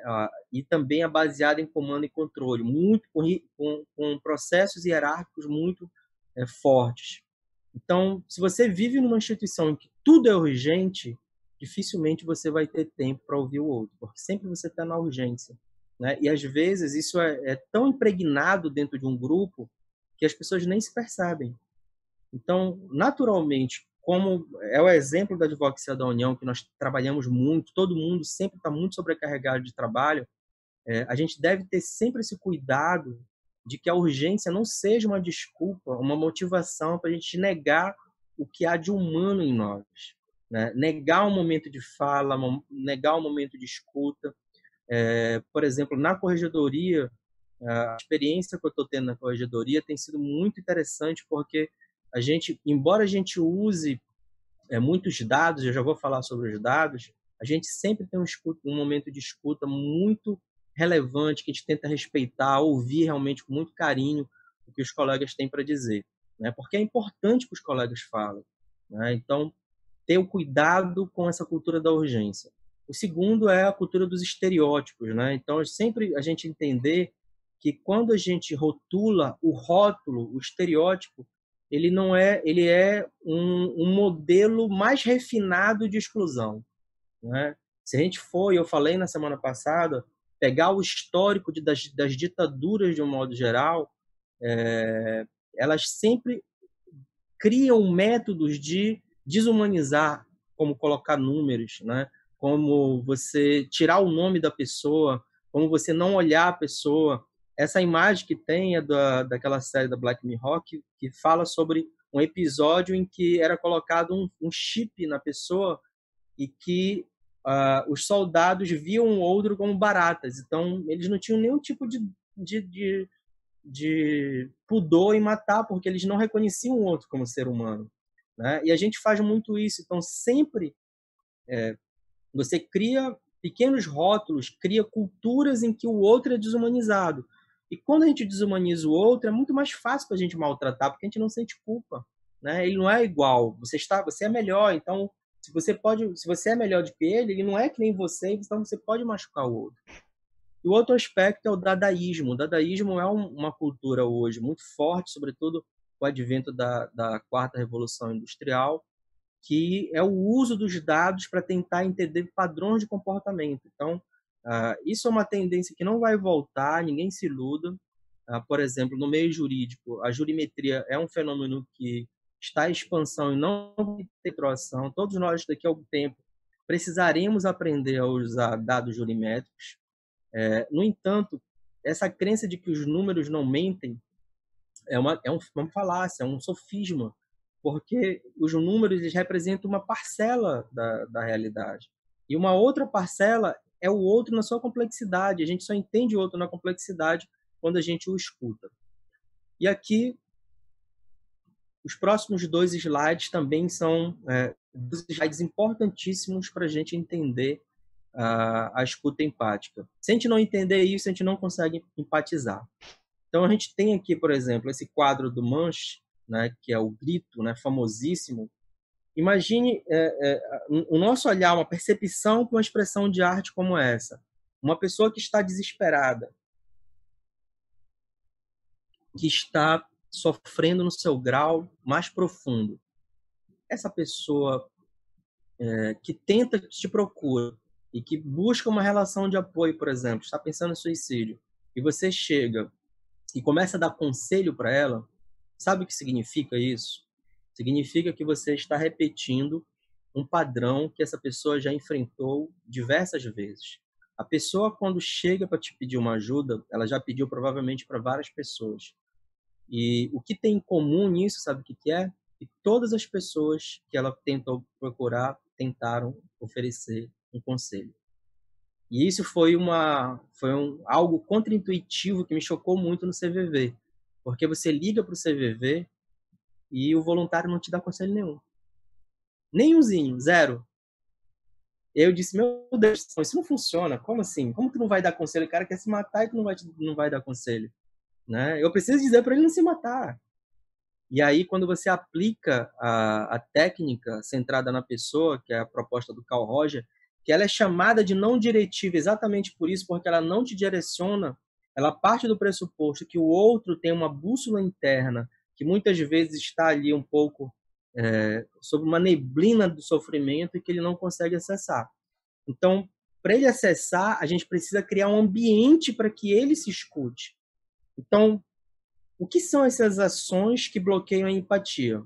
E também é baseada em comando e controle, muito com processos hierárquicos muito fortes. Então, se você vive numa instituição em que tudo é urgente, dificilmente você vai ter tempo para ouvir o outro, porque sempre você está na urgência, né? E às vezes isso é tão impregnado dentro de um grupo que as pessoas nem se percebem. Então, naturalmente, como é o exemplo da Advocacia da União, que nós trabalhamos muito, todo mundo sempre está muito sobrecarregado de trabalho, a gente deve ter sempre esse cuidado de que a urgência não seja uma desculpa, uma motivação para a gente negar o que há de humano em nós, né? Negar um momento de fala, negar um momento de escuta. Por exemplo, na corregedoria, a experiência que eu estou tendo na corregedoria tem sido muito interessante, porque embora a gente use muitos dados, eu já vou falar sobre os dados, a gente sempre tem um momento de escuta muito relevante, que a gente tenta respeitar, ouvir realmente com muito carinho o que os colegas têm para dizer, né? Porque é importante que os colegas falem, né? Então, ter o cuidado com essa cultura da urgência. O segundo é a cultura dos estereótipos, né? Então, sempre a gente entender que quando a gente rotula o rótulo, o estereótipo, ele é um modelo mais refinado de exclusão, né? Se a gente for, e eu falei na semana passada, pegar o histórico das ditaduras de um modo geral, elas sempre criam métodos de desumanizar, como colocar números, né? Como você tirar o nome da pessoa, como você não olhar a pessoa. Essa imagem que tem é daquela série da Black Mirror, que fala sobre um episódio em que era colocado um chip na pessoa e que os soldados viam o outro como baratas. Então, eles não tinham nenhum tipo de pudor em matar, porque eles não reconheciam o outro como ser humano, né? E a gente faz muito isso. Então, sempre você cria pequenos rótulos, cria culturas em que o outro é desumanizado. E quando a gente desumaniza o outro, é muito mais fácil para a gente maltratar, porque a gente não sente culpa, né? Ele não é igual. Você é melhor. Então, se você é melhor do que ele não é que nem você, então você pode machucar o outro. E o outro aspecto é o dadaísmo. O dadaísmo é uma cultura hoje muito forte, sobretudo com o advento da quarta revolução industrial, que é o uso dos dados para tentar entender padrões de comportamento. Então, isso é uma tendência que não vai voltar, ninguém se iluda. Por exemplo, no meio jurídico, a jurimetria é um fenômeno que está em expansão e não vai ter retroação. Todos nós, daqui a algum tempo, precisaremos aprender a usar dados jurimétricos. No entanto, essa crença de que os números não mentem é uma falácia, é um sofisma, porque os números eles representam uma parcela da realidade. E uma outra parcela é o outro na sua complexidade. A gente só entende o outro na complexidade quando a gente o escuta. E aqui, os próximos 2 slides também são 2 slides importantíssimos para a gente entender a escuta empática. Se a gente não entender isso, a gente não consegue empatizar. Então, a gente tem aqui, por exemplo, esse quadro do Munch, né, que é o grito, né, famosíssimo. Imagine o nosso olhar, uma percepção com uma expressão de arte como essa. Uma pessoa que está desesperada, que está sofrendo no seu grau mais profundo. Essa pessoa que tenta, te procura, e que busca uma relação de apoio, por exemplo, está pensando em suicídio, e você chega e começa a dar conselho para ela, sabe o que significa isso? Significa que você está repetindo um padrão que essa pessoa já enfrentou diversas vezes. A pessoa, quando chega para te pedir uma ajuda, ela já pediu provavelmente para várias pessoas. E o que tem em comum nisso, sabe o que é? Que todas as pessoas que ela tentou procurar tentaram oferecer um conselho. E isso foi algo contraintuitivo que me chocou muito no CVV, porque você liga para o CVV e o voluntário não te dá conselho nenhum. Nenhumzinho, zero. Eu disse, meu Deus, isso não funciona. Como assim? Como que não vai dar conselho? O cara quer se matar e tu não vai dar conselho, né? Eu preciso dizer para ele não se matar. E aí, quando você aplica a técnica centrada na pessoa, que é a proposta do Carl Roger, que ela é chamada de não diretiva exatamente por isso, porque ela não te direciona, ela parte do pressuposto que o outro tem uma bússola interna, que muitas vezes está ali um pouco sob uma neblina do sofrimento e que ele não consegue acessar. Então, para ele acessar, a gente precisa criar um ambiente para que ele se escute. Então, o que são essas ações que bloqueiam a empatia?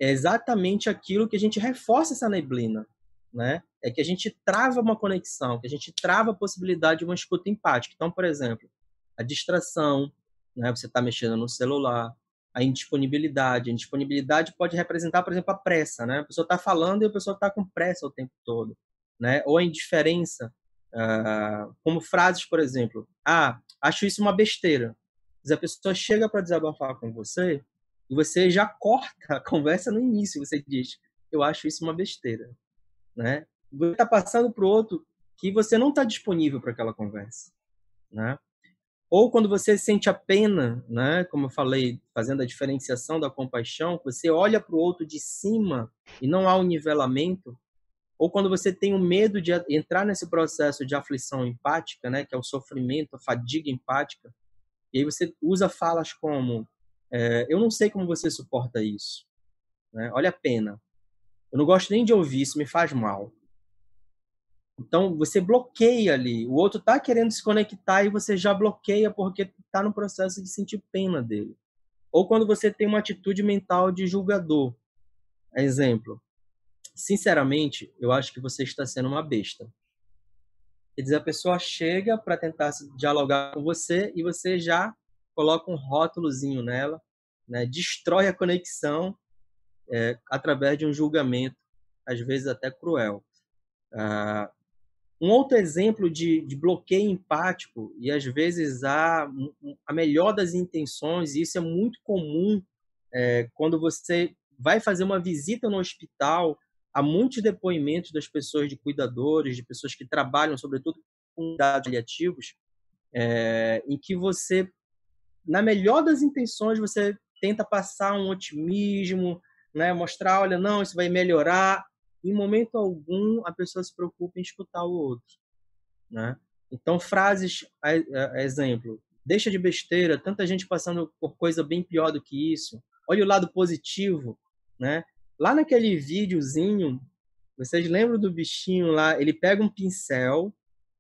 É exatamente aquilo que a gente reforça essa neblina, né? É que a gente trava uma conexão, que a gente trava a possibilidade de uma escuta empática. Então, por exemplo, a distração, né? Você está mexendo no celular, a indisponibilidade. A indisponibilidade pode representar, por exemplo, a pressa, né? A pessoa está falando e a pessoa está com pressa o tempo todo, né? Ou a indiferença, como frases, por exemplo, acho isso uma besteira. Mas a pessoa chega para desabafar com você e você já corta a conversa no início. Você diz, eu acho isso uma besteira, né? Você está passando para o outro que você não está disponível para aquela conversa, né? Ou quando você sente a pena, né? Como eu falei, fazendo a diferenciação da compaixão, você olha para o outro de cima e não há um nivelamento. Ou quando você tem o medo de entrar nesse processo de aflição empática, né? Que é o sofrimento, a fadiga empática. E aí você usa falas como: eu não sei como você suporta isso, né? Olha a pena. Eu não gosto nem de ouvir, isso me faz mal. Então, você bloqueia ali. O outro está querendo se conectar e você já bloqueia porque está no processo de sentir pena dele. Ou quando você tem uma atitude mental de julgador. Exemplo. Sinceramente, eu acho que você está sendo uma besta. Quer dizer, a pessoa chega para tentar dialogar com você e você já coloca um rótulozinho nela, né? Destrói a conexão através de um julgamento, às vezes até cruel. Um outro exemplo de bloqueio empático, e às vezes há a melhor das intenções, e isso é muito comum quando você vai fazer uma visita no hospital, há muitos depoimentos das pessoas, de cuidadores, de pessoas que trabalham, sobretudo, com dados paliativos, em que você, na melhor das intenções, você tenta passar um otimismo, né? Mostrar, olha, não, isso vai melhorar. Em momento algum, a pessoa se preocupa em escutar o outro, né? Então, frases, exemplo, deixa de besteira, tanta gente passando por coisa bem pior do que isso. Olha o lado positivo, né? Lá naquele videozinho, vocês lembram do bichinho lá? Ele pega um pincel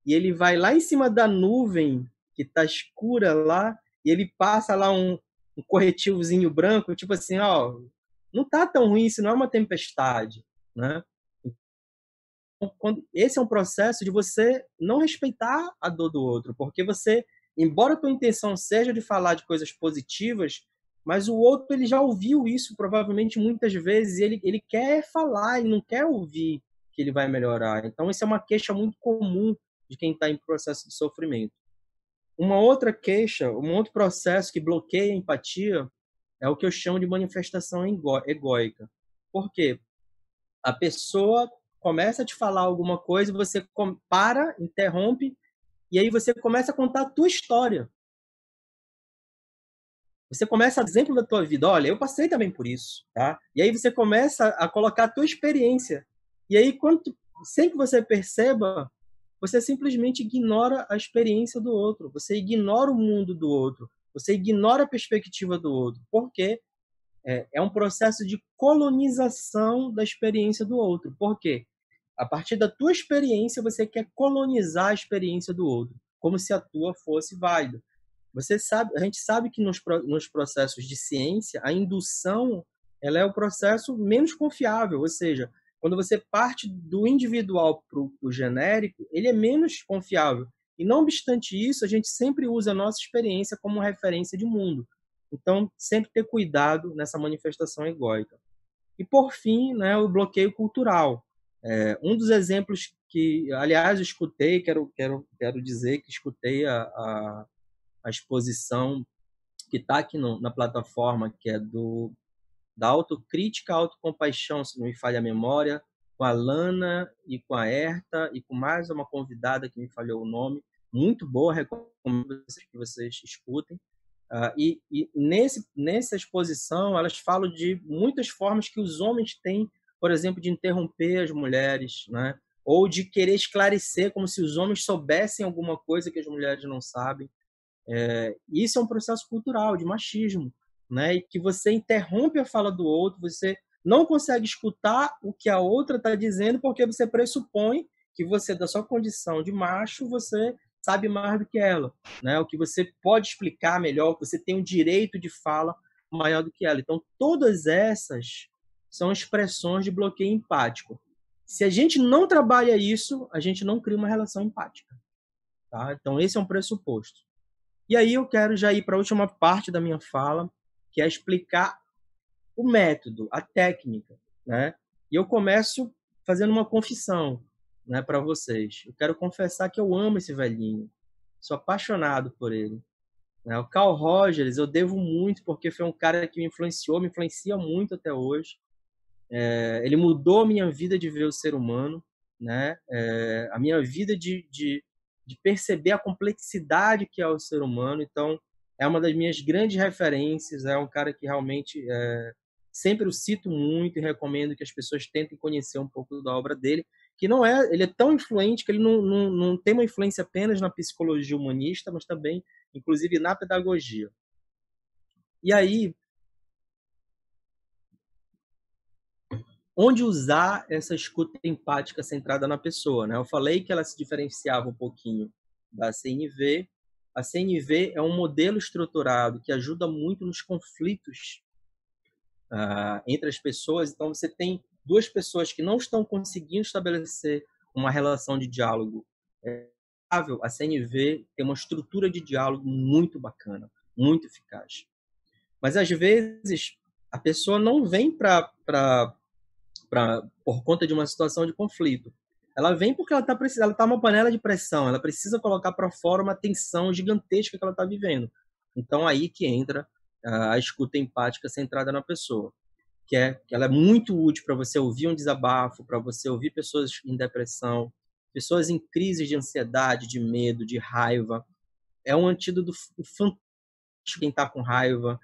e ele vai lá em cima da nuvem que tá escura lá e ele passa lá um corretivozinho branco, tipo assim, ó, não tá tão ruim, isso não é uma tempestade, né? Esse é um processo de você não respeitar a dor do outro, porque você, embora a tua intenção seja de falar de coisas positivas, mas o outro ele já ouviu isso provavelmente muitas vezes e ele quer falar, ele não quer ouvir que ele vai melhorar. Então, isso é uma queixa muito comum de quem está em processo de sofrimento. Uma outra queixa, um outro processo que bloqueia a empatia é o que eu chamo de manifestação egóica. Por quê? A pessoa começa a te falar alguma coisa, você para, interrompe, e aí você começa a contar a tua história. Você começa a dar exemplo da tua vida. Olha, eu passei também por isso, tá? E aí você começa a colocar a tua experiência. E aí, sem que você perceba, você simplesmente ignora a experiência do outro. Você ignora o mundo do outro. Você ignora a perspectiva do outro. Por quê? É um processo de colonização da experiência do outro. Por quê? A partir da tua experiência, você quer colonizar a experiência do outro, como se a tua fosse válida. A gente sabe que nos processos de ciência, a indução ela é o processo menos confiável, ou seja, quando você parte do individual para o genérico, ele é menos confiável. E não obstante isso, a gente sempre usa a nossa experiência como referência de mundo. Então, sempre ter cuidado nessa manifestação egóica. E, por fim, né, o bloqueio cultural. Um dos exemplos que, aliás, eu escutei, quero dizer que escutei a exposição que está aqui na plataforma, que é da autocrítica, autocompaixão, se não me falha a memória, com a Lana e com a Herta e com mais uma convidada que me falhou o nome. Muito boa, recomendo que vocês escutem. Nessa exposição, elas falam de muitas formas que os homens têm, por exemplo, de interromper as mulheres, né? Ou de querer esclarecer como se os homens soubessem alguma coisa que as mulheres não sabem. Isso é um processo cultural, de machismo, né? E que você interrompe a fala do outro, você não consegue escutar o que a outra está dizendo porque você pressupõe que você, da sua condição de macho, você sabe mais do que ela, né? O que você pode explicar melhor, que você tem um direito de fala maior do que ela. Então, todas essas são expressões de bloqueio empático. Se a gente não trabalha isso, a gente não cria uma relação empática, tá? Então, esse é um pressuposto. E aí eu quero já ir para a última parte da minha fala, que é explicar o método, a técnica, né? E eu começo fazendo uma confissão, né, para vocês. Eu quero confessar que eu amo esse velhinho. Sou apaixonado por ele. O Carl Rogers eu devo muito, porque foi um cara que me influencia muito até hoje. ele mudou a minha vida de ver o ser humano, né? A minha vida de perceber a complexidade que é o ser humano. Então, é uma das minhas grandes referências, é um cara que realmente sempre o cito muito e recomendo que as pessoas tentem conhecer um pouco da obra dele, que não é, ele é tão influente que ele não tem uma influência apenas na psicologia humanista, mas também, inclusive, na pedagogia. E aí, onde usar essa escuta empática centrada na pessoa, né? Eu falei que ela se diferenciava um pouquinho da CNV. A CNV é um modelo estruturado que ajuda muito nos conflitos entre as pessoas. Então, você tem duas pessoas que não estão conseguindo estabelecer uma relação de diálogo. A CNV tem uma estrutura de diálogo muito bacana, muito eficaz. Mas, às vezes, a pessoa não vem por conta de uma situação de conflito. Ela vem porque ela está numa panela de pressão, ela precisa colocar para fora uma tensão gigantesca que ela está vivendo. Então, aí que entra a escuta empática centrada na pessoa, que ela é muito útil para você ouvir um desabafo, para você ouvir pessoas em depressão, pessoas em crises de ansiedade, de medo, de raiva. É um antídoto fantástico quem está com raiva,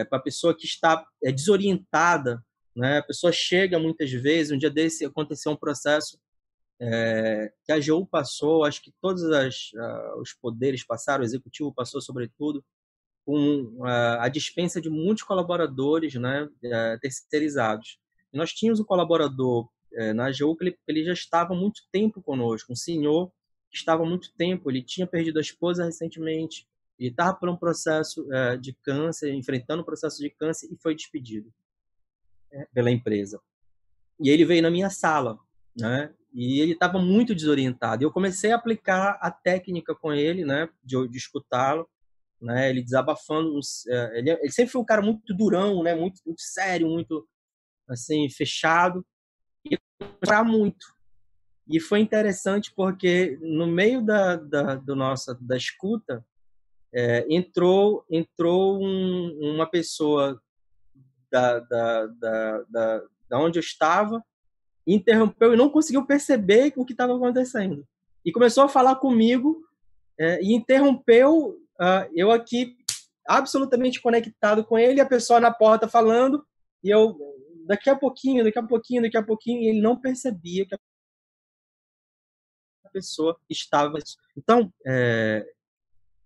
para a pessoa que está desorientada, né? A pessoa chega muitas vezes, um dia desse aconteceu um processo que a AGU passou, acho que todos os poderes passaram, o executivo passou sobretudo, com a dispensa de muitos colaboradores, né, terceirizados. E nós tínhamos um colaborador na AGU que ele já estava há muito tempo conosco, um senhor que estava há muito tempo, ele tinha perdido a esposa recentemente, ele estava por um processo de câncer, enfrentando um processo de câncer e foi despedido pela empresa. E ele veio na minha sala, né? E ele estava muito desorientado. E eu comecei a aplicar a técnica com ele, né? De escutá-lo, né? Ele desabafando. Ele sempre foi um cara muito durão, né? Muito sério, muito assim fechado. E eu muito. E foi interessante porque no meio da escuta entrou uma pessoa da onde eu estava, interrompeu e não conseguiu perceber o que estava acontecendo. E começou a falar comigo e interrompeu, eu aqui absolutamente conectado com ele, a pessoa na porta falando, e eu daqui a pouquinho, e ele não percebia que a pessoa estava... Então,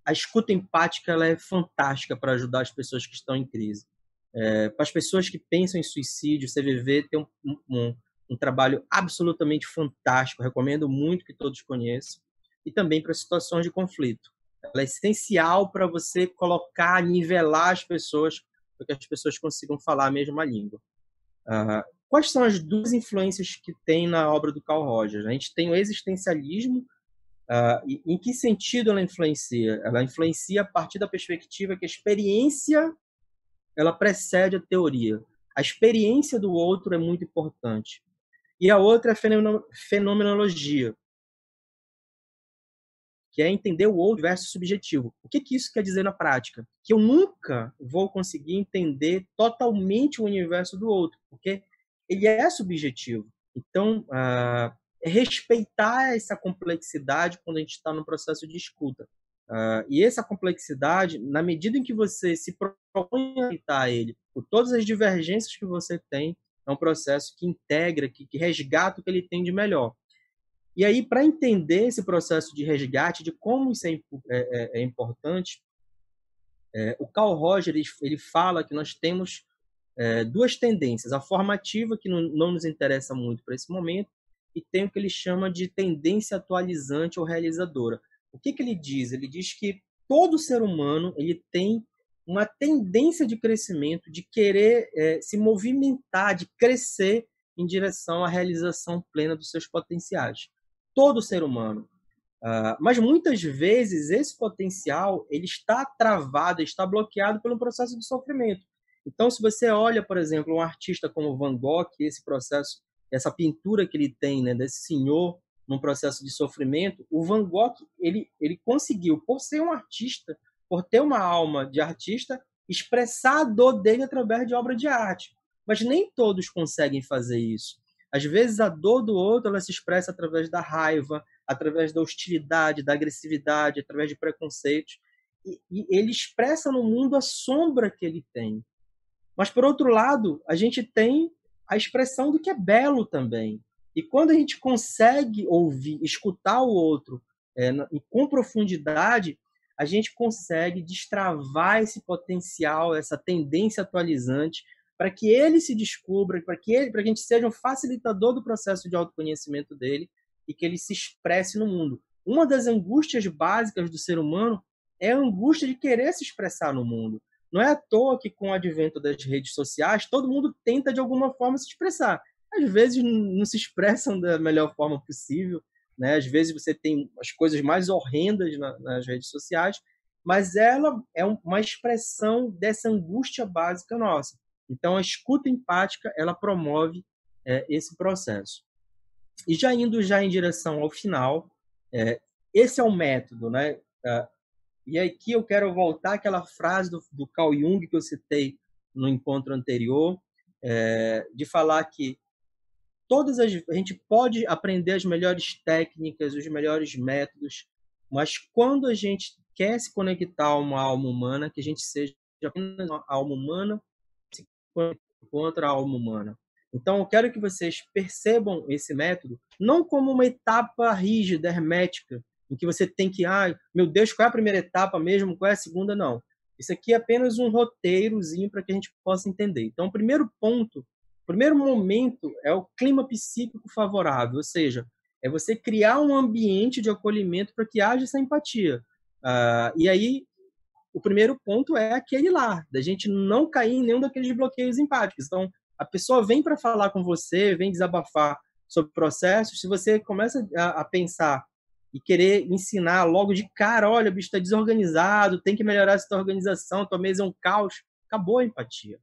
a escuta empática ela é fantástica para ajudar as pessoas que estão em crise. Para as pessoas que pensam em suicídio, o CVV tem um trabalho absolutamente fantástico, recomendo muito que todos conheçam, e também para situações de conflito. Ela é essencial para você colocar, nivelar as pessoas, para que as pessoas consigam falar a mesma língua. Quais são as duas influências que tem na obra do Carl Rogers? A gente tem o existencialismo. Em que sentido ela influencia? Ela influencia a partir da perspectiva que a experiência ela precede a teoria. A experiência do outro é muito importante. E a outra é a fenomenologia, que é entender o outro versus subjetivo. O que isso quer dizer na prática? Que eu nunca vou conseguir entender totalmente o universo do outro, porque ele é subjetivo. Então, respeitar essa complexidade quando a gente está no processo de escuta. E essa complexidade, na medida em que você se propõe a aceitar ele, por todas as divergências que você tem, é um processo que integra, que resgata o que ele tem de melhor. E aí, para entender esse processo de resgate, de como isso é importante, o Carl Rogers ele fala que nós temos duas tendências. A formativa, que não nos interessa muito para esse momento, e tem o que ele chama de tendência atualizante ou realizadora. O que ele diz? Ele diz que todo ser humano ele tem uma tendência de crescimento, de querer se movimentar, de crescer em direção à realização plena dos seus potenciais. Todo ser humano. Mas muitas vezes esse potencial ele está travado, está bloqueado pelo processo de sofrimento. Então, se você olha, por exemplo, um artista como Van Gogh, esse processo, essa pintura que ele tem, né, desse senhor num processo de sofrimento, o Van Gogh ele conseguiu, por ser um artista, por ter uma alma de artista, expressar a dor dele através de obra de arte. mas nem todos conseguem fazer isso. Às vezes, a dor do outro ela se expressa através da raiva, através da hostilidade, da agressividade, através de preconceitos. E ele expressa no mundo a sombra que ele tem. Mas, por outro lado, a gente tem a expressão do que é belo também. E quando a gente consegue ouvir, escutar o outro com profundidade, a gente consegue destravar esse potencial, essa tendência atualizante, para que ele se descubra, para que a gente seja um facilitador do processo de autoconhecimento dele e que ele se expresse no mundo. Uma das angústias básicas do ser humano é a angústia de querer se expressar no mundo. Não é à toa que, com o advento das redes sociais, todo mundo tenta, de alguma forma, se expressar. Às vezes, não se expressam da melhor forma possível, né? Às vezes, você tem as coisas mais horrendas nas redes sociais, mas ela é uma expressão dessa angústia básica nossa. Então, a escuta empática, ela promove esse processo. E já indo em direção ao final, esse é o método, né? E aqui eu quero voltar àquela frase do Carl Jung que eu citei no encontro anterior, de falar que a gente pode aprender as melhores técnicas, os melhores métodos, mas quando a gente quer se conectar a uma alma humana, que a gente seja apenas uma alma humana, se contra a alma humana. Então, eu quero que vocês percebam esse método não como uma etapa rígida, hermética, em que você tem que, meu Deus, qual é a primeira etapa mesmo, qual é a segunda? Não. Isso aqui é apenas um roteirozinho para que a gente possa entender. Então, o primeiro ponto, o primeiro momento é o clima psíquico favorável, ou seja, é você criar um ambiente de acolhimento para que haja essa empatia. E aí, o primeiro ponto é aquele lá, da gente não cair em nenhum daqueles bloqueios empáticos. Então, a pessoa vem para falar com você, vem desabafar sobre processos, se você começa a pensar e querer ensinar logo de cara, olha, o bicho está desorganizado, tem que melhorar essa tua organização, tua mesa é um caos, acabou a empatia,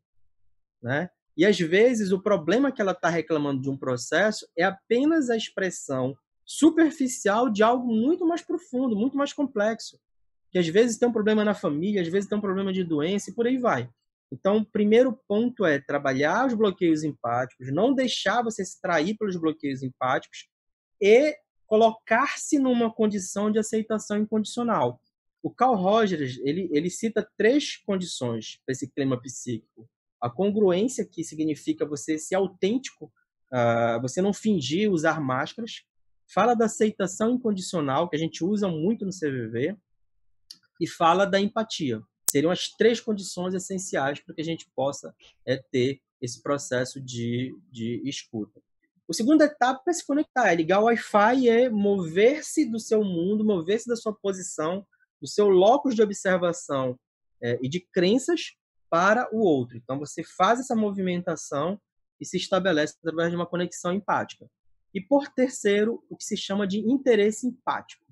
né? E às vezes o problema que ela está reclamando de um processo é apenas a expressão superficial de algo muito mais profundo, muito mais complexo, que às vezes tem um problema na família, às vezes tem um problema de doença e por aí vai. Então, o primeiro ponto é trabalhar os bloqueios empáticos, não deixar você se trair pelos bloqueios empáticos e colocar-se numa condição de aceitação incondicional. O Carl Rogers, ele cita 3 condições para esse clima psíquico. A congruência, que significa você ser autêntico, você não fingir, usar máscaras. Fala da aceitação incondicional, que a gente usa muito no CVV. E fala da empatia. Seriam as 3 condições essenciais para que a gente possa ter esse processo de escuta. A segunda etapa é se conectar, é ligar o Wi-Fi, é mover-se do seu mundo, mover-se da sua posição, do seu locus de observação e de crenças para o outro. Então, você faz essa movimentação e se estabelece através de uma conexão empática. E, por terceiro, o que se chama de interesse empático,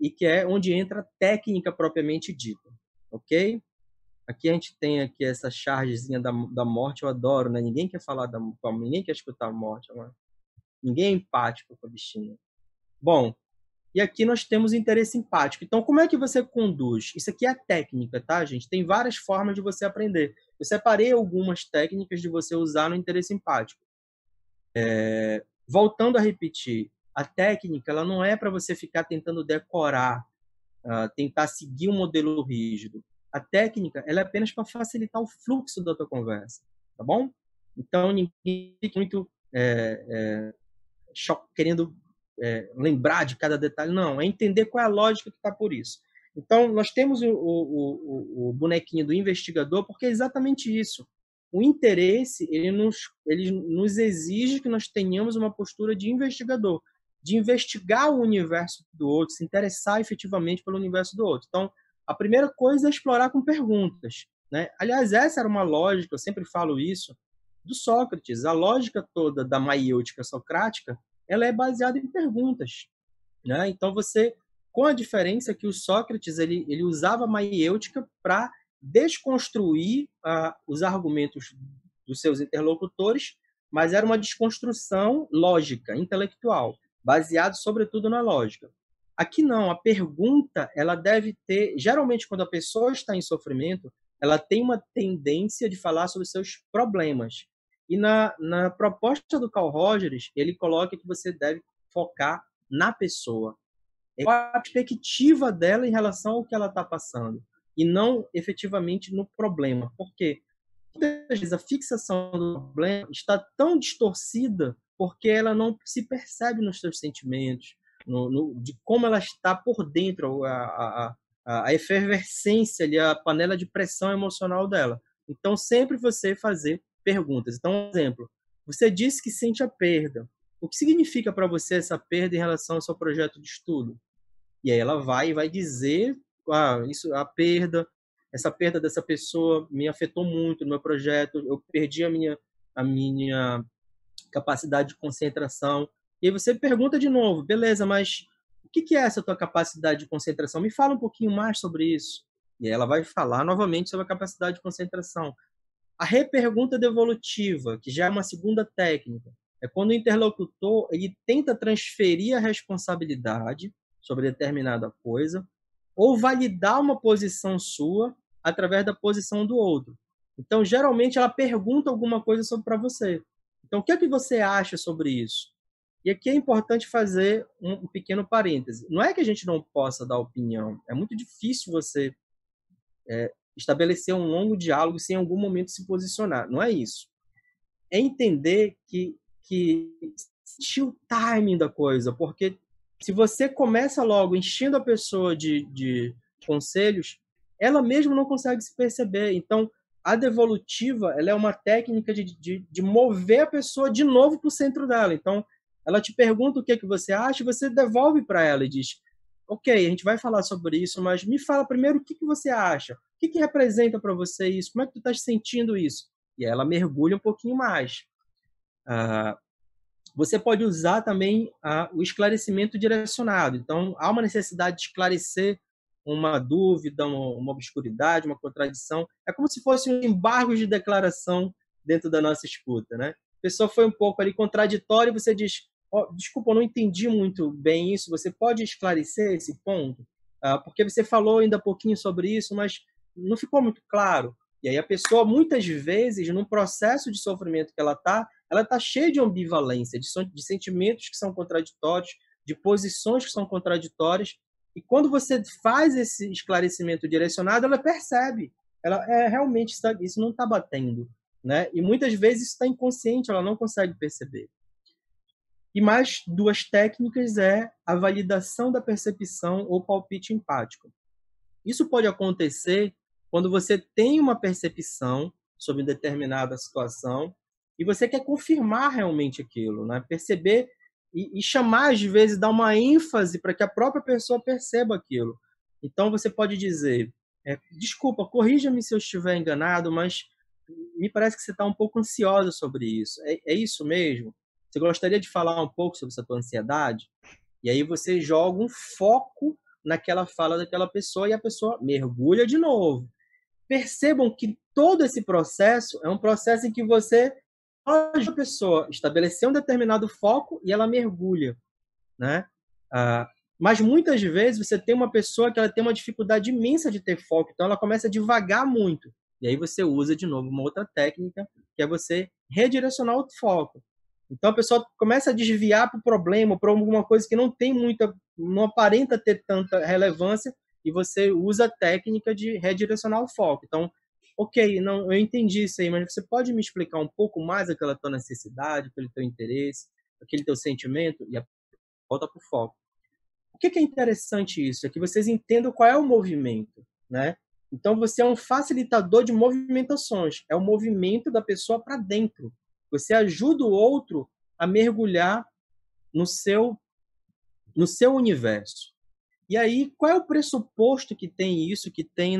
e que é onde entra a técnica propriamente dita, ok? Aqui a gente tem aqui essa chargezinha da morte, eu adoro, né? Ninguém quer falar ninguém quer escutar a morte, né? Ninguém é empático com a bichinha. Bom, e aqui nós temos interesse empático. Então, como é que você conduz? Isso aqui é a técnica, tá, gente? Tem várias formas de você aprender. Eu separei algumas técnicas de você usar no interesse empático. Voltando a repetir, a técnica ela não é para você ficar tentando decorar, tentar seguir um modelo rígido. A técnica ela é apenas para facilitar o fluxo da tua conversa, tá bom? Então, ninguém fica muito querendo lembrar de cada detalhe. Não, é entender qual é a lógica que está por isso. Então, nós temos o bonequinho do investigador porque é exatamente isso. O interesse ele nos exige que nós tenhamos uma postura de investigador, de investigar o universo do outro, se interessar efetivamente pelo universo do outro. Então, a primeira coisa é explorar com perguntas, né? Aliás, essa era uma lógica, eu sempre falo isso, do Sócrates. A lógica toda da maiêutica socrática, ela é baseada em perguntas, né? Então, com a diferença que o Sócrates ele usava a maiêutica para desconstruir os argumentos dos seus interlocutores, mas era uma desconstrução lógica, intelectual, baseado sobretudo na lógica. Aqui não, a pergunta ela deve ter, geralmente quando a pessoa está em sofrimento, ela tem uma tendência de falar sobre seus problemas. E na proposta do Carl Rogers, ele coloca que você deve focar na pessoa. Qual a perspectiva dela em relação ao que ela está passando, e não efetivamente no problema. Por quê? Muitas vezes a fixação do problema está tão distorcida porque ela não se percebe nos seus sentimentos, de como ela está por dentro, a efervescência ali, a panela de pressão emocional dela. Então, sempre você fazer perguntas. Então, um exemplo, você disse que sente a perda. O que significa para você essa perda em relação ao seu projeto de estudo? E aí ela vai dizer, essa perda dessa pessoa me afetou muito no meu projeto, eu perdi a minha capacidade de concentração. E aí você pergunta de novo, beleza, mas o que é essa tua capacidade de concentração? Me fala um pouquinho mais sobre isso. E aí ela vai falar novamente sobre a capacidade de concentração. A repergunta devolutiva, que já é uma segunda técnica, é quando o interlocutor ele tenta transferir a responsabilidade sobre determinada coisa ou validar uma posição sua através da posição do outro. Então, geralmente, ela pergunta alguma coisa para você. Então, o que é que você acha sobre isso? E aqui é importante fazer um pequeno parêntese. Não é que a gente não possa dar opinião. É muito difícil você estabelecer um longo diálogo sem em algum momento se posicionar. Não é isso. É entender que sentir o timing da coisa, porque se você começa logo enchendo a pessoa de conselhos, ela mesma não consegue se perceber. Então, a devolutiva ela é uma técnica de mover a pessoa de novo para o centro dela. Então, ela te pergunta o que você acha e você devolve para ela e diz, ok, a gente vai falar sobre isso, mas me fala primeiro o que você acha. O que representa para você isso? Como é que tu está sentindo isso? E aí ela mergulha um pouquinho mais. Você pode usar também o esclarecimento direcionado. Então, há uma necessidade de esclarecer uma dúvida, uma obscuridade, uma contradição. É como se fosse um embargo de declaração dentro da nossa escuta, né? A pessoa foi um pouco ali contraditória e você diz, desculpa, eu não entendi muito bem isso, você pode esclarecer esse ponto? Porque você falou ainda um pouquinho sobre isso, mas não ficou muito claro. E aí a pessoa, muitas vezes, num processo de sofrimento que ela está cheia de ambivalência, de sentimentos que são contraditórios, de posições que são contraditórias. E quando você faz esse esclarecimento direcionado, ela percebe. Ela realmente isso não está batendo, né? E muitas vezes isso está inconsciente, ela não consegue perceber. E mais duas técnicas é a validação da percepção ou palpite empático. Isso pode acontecer quando você tem uma percepção sobre determinada situação e você quer confirmar realmente aquilo, né? Perceber e chamar, às vezes, dar uma ênfase para que a própria pessoa perceba aquilo. Então, você pode dizer, desculpa, corrija-me se eu estiver enganado, mas me parece que você está um pouco ansiosa sobre isso. É isso mesmo? Você gostaria de falar um pouco sobre essa tua ansiedade? E aí você joga um foco naquela fala daquela pessoa e a pessoa mergulha de novo. Percebam que todo esse processo é um processo em que você pode a pessoa estabelecer um determinado foco e ela mergulha, né? Mas muitas vezes você tem uma pessoa que ela tem uma dificuldade imensa de ter foco, então ela começa a devagar muito. E aí você usa de novo uma outra técnica, que é você redirecionar o foco. Então a pessoa começa a desviar para o problema, para alguma coisa que não aparenta ter tanta relevância, e você usa a técnica de redirecionar o foco. Então, ok, não, eu entendi isso aí, mas você pode me explicar um pouco mais aquela tua necessidade, aquele teu interesse, aquele teu sentimento? E volta para o foco. O que é interessante isso? É que vocês entendam qual é o movimento, né? Então, você é um facilitador de movimentações. É o movimento da pessoa para dentro. Você ajuda o outro a mergulhar no seu universo. E aí, qual é o pressuposto que tem isso, que tem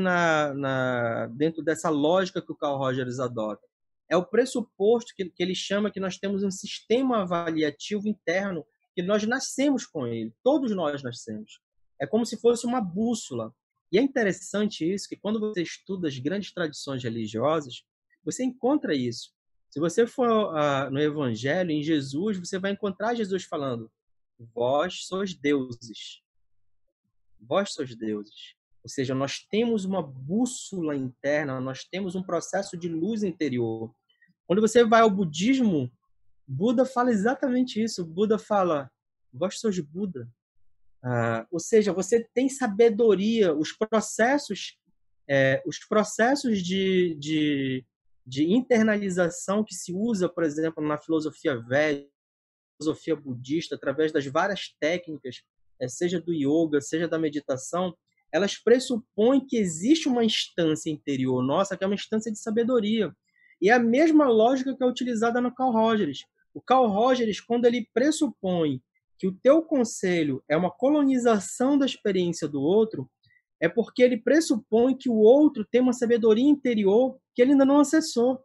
dentro dessa lógica que o Carl Rogers adota? É o pressuposto que ele chama que nós temos um sistema avaliativo interno, que nós nascemos com ele. Todos nós nascemos. É como se fosse uma bússola. E é interessante isso, que quando você estuda as grandes tradições religiosas, você encontra isso. Se você for no Evangelho, em Jesus, você vai encontrar Jesus falando, vós sois deuses. Vós sois deuses. Ou seja, nós temos uma bússola interna, nós temos um processo de luz interior. Quando você vai ao budismo, Buda fala exatamente isso. Buda fala, vós sois Buda. Ou seja, você tem sabedoria, os processos de internalização que se usa, por exemplo, na filosofia védica, filosofia budista, através das várias técnicas, seja do yoga, seja da meditação, elas pressupõem que existe uma instância interior nossa, que é uma instância de sabedoria. E é a mesma lógica que é utilizada no Carl Rogers. O Carl Rogers, quando ele pressupõe que o teu conselho é uma colonização da experiência do outro, é porque ele pressupõe que o outro tem uma sabedoria interior que ele ainda não acessou.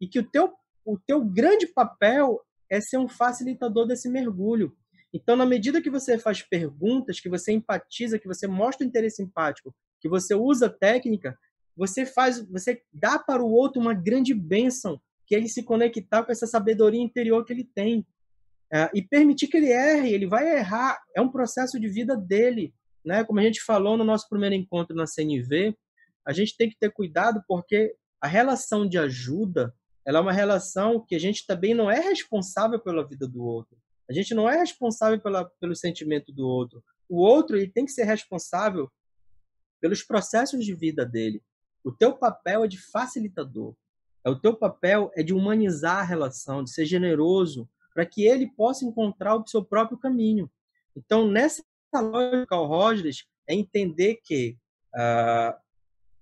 E que o teu grande papel é ser um facilitador desse mergulho. Então, na medida que você faz perguntas, que você empatiza, que você mostra o interesse empático, que você usa técnica, você dá para o outro uma grande bênção, que é ele se conectar com essa sabedoria interior que ele tem. E permitir que ele erre, ele vai errar, é um processo de vida dele. Né? Como a gente falou no nosso primeiro encontro na CNV, a gente tem que ter cuidado porque a relação de ajuda, ela é uma relação que a gente também não é responsável pela vida do outro. A gente não é responsável pelo sentimento do outro. O outro ele tem que ser responsável pelos processos de vida dele. O teu papel é de facilitador. O teu papel é de humanizar a relação, de ser generoso, para que ele possa encontrar o seu próprio caminho. Então, nessa lógica, Carl Rogers é entender que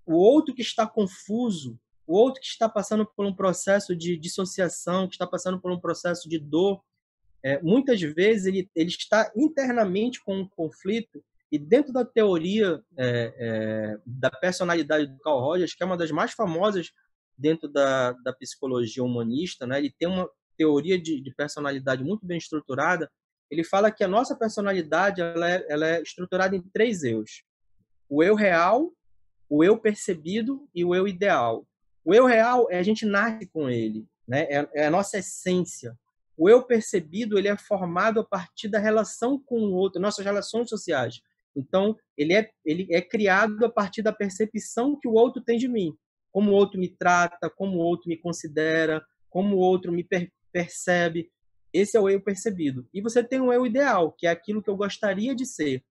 o outro que está confuso, o outro que está passando por um processo de dissociação, que está passando por um processo de dor, muitas vezes ele está internamente com um conflito, e dentro da teoria da personalidade do Carl Rogers, que é uma das mais famosas dentro da psicologia humanista, né? Ele tem uma teoria de personalidade muito bem estruturada. Ele fala que a nossa personalidade ela é estruturada em 3 eus. O eu real, o eu percebido e o eu ideal. O eu real a gente nasce com ele, né? É a nossa essência. O eu percebido ele é formado a partir da relação com o outro, nossas relações sociais. Então, ele é criado a partir da percepção que o outro tem de mim. Como o outro me trata, como o outro me considera, como o outro me percebe. Esse é o eu percebido. E você tem o eu ideal, que é aquilo que eu gostaria de ser.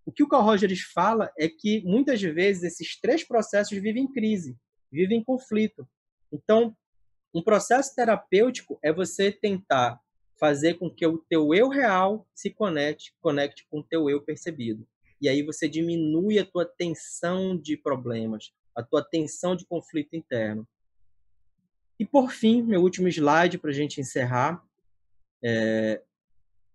O que o Carl Rogers fala é que, muitas vezes, esses 3 processos vivem em crise, vivem em conflito. Então, um processo terapêutico é você tentar fazer com que o teu eu real se conecte com o teu eu percebido. E aí você diminui a tua tensão de problemas, a tua tensão de conflito interno. E, por fim, meu último slide para a gente encerrar,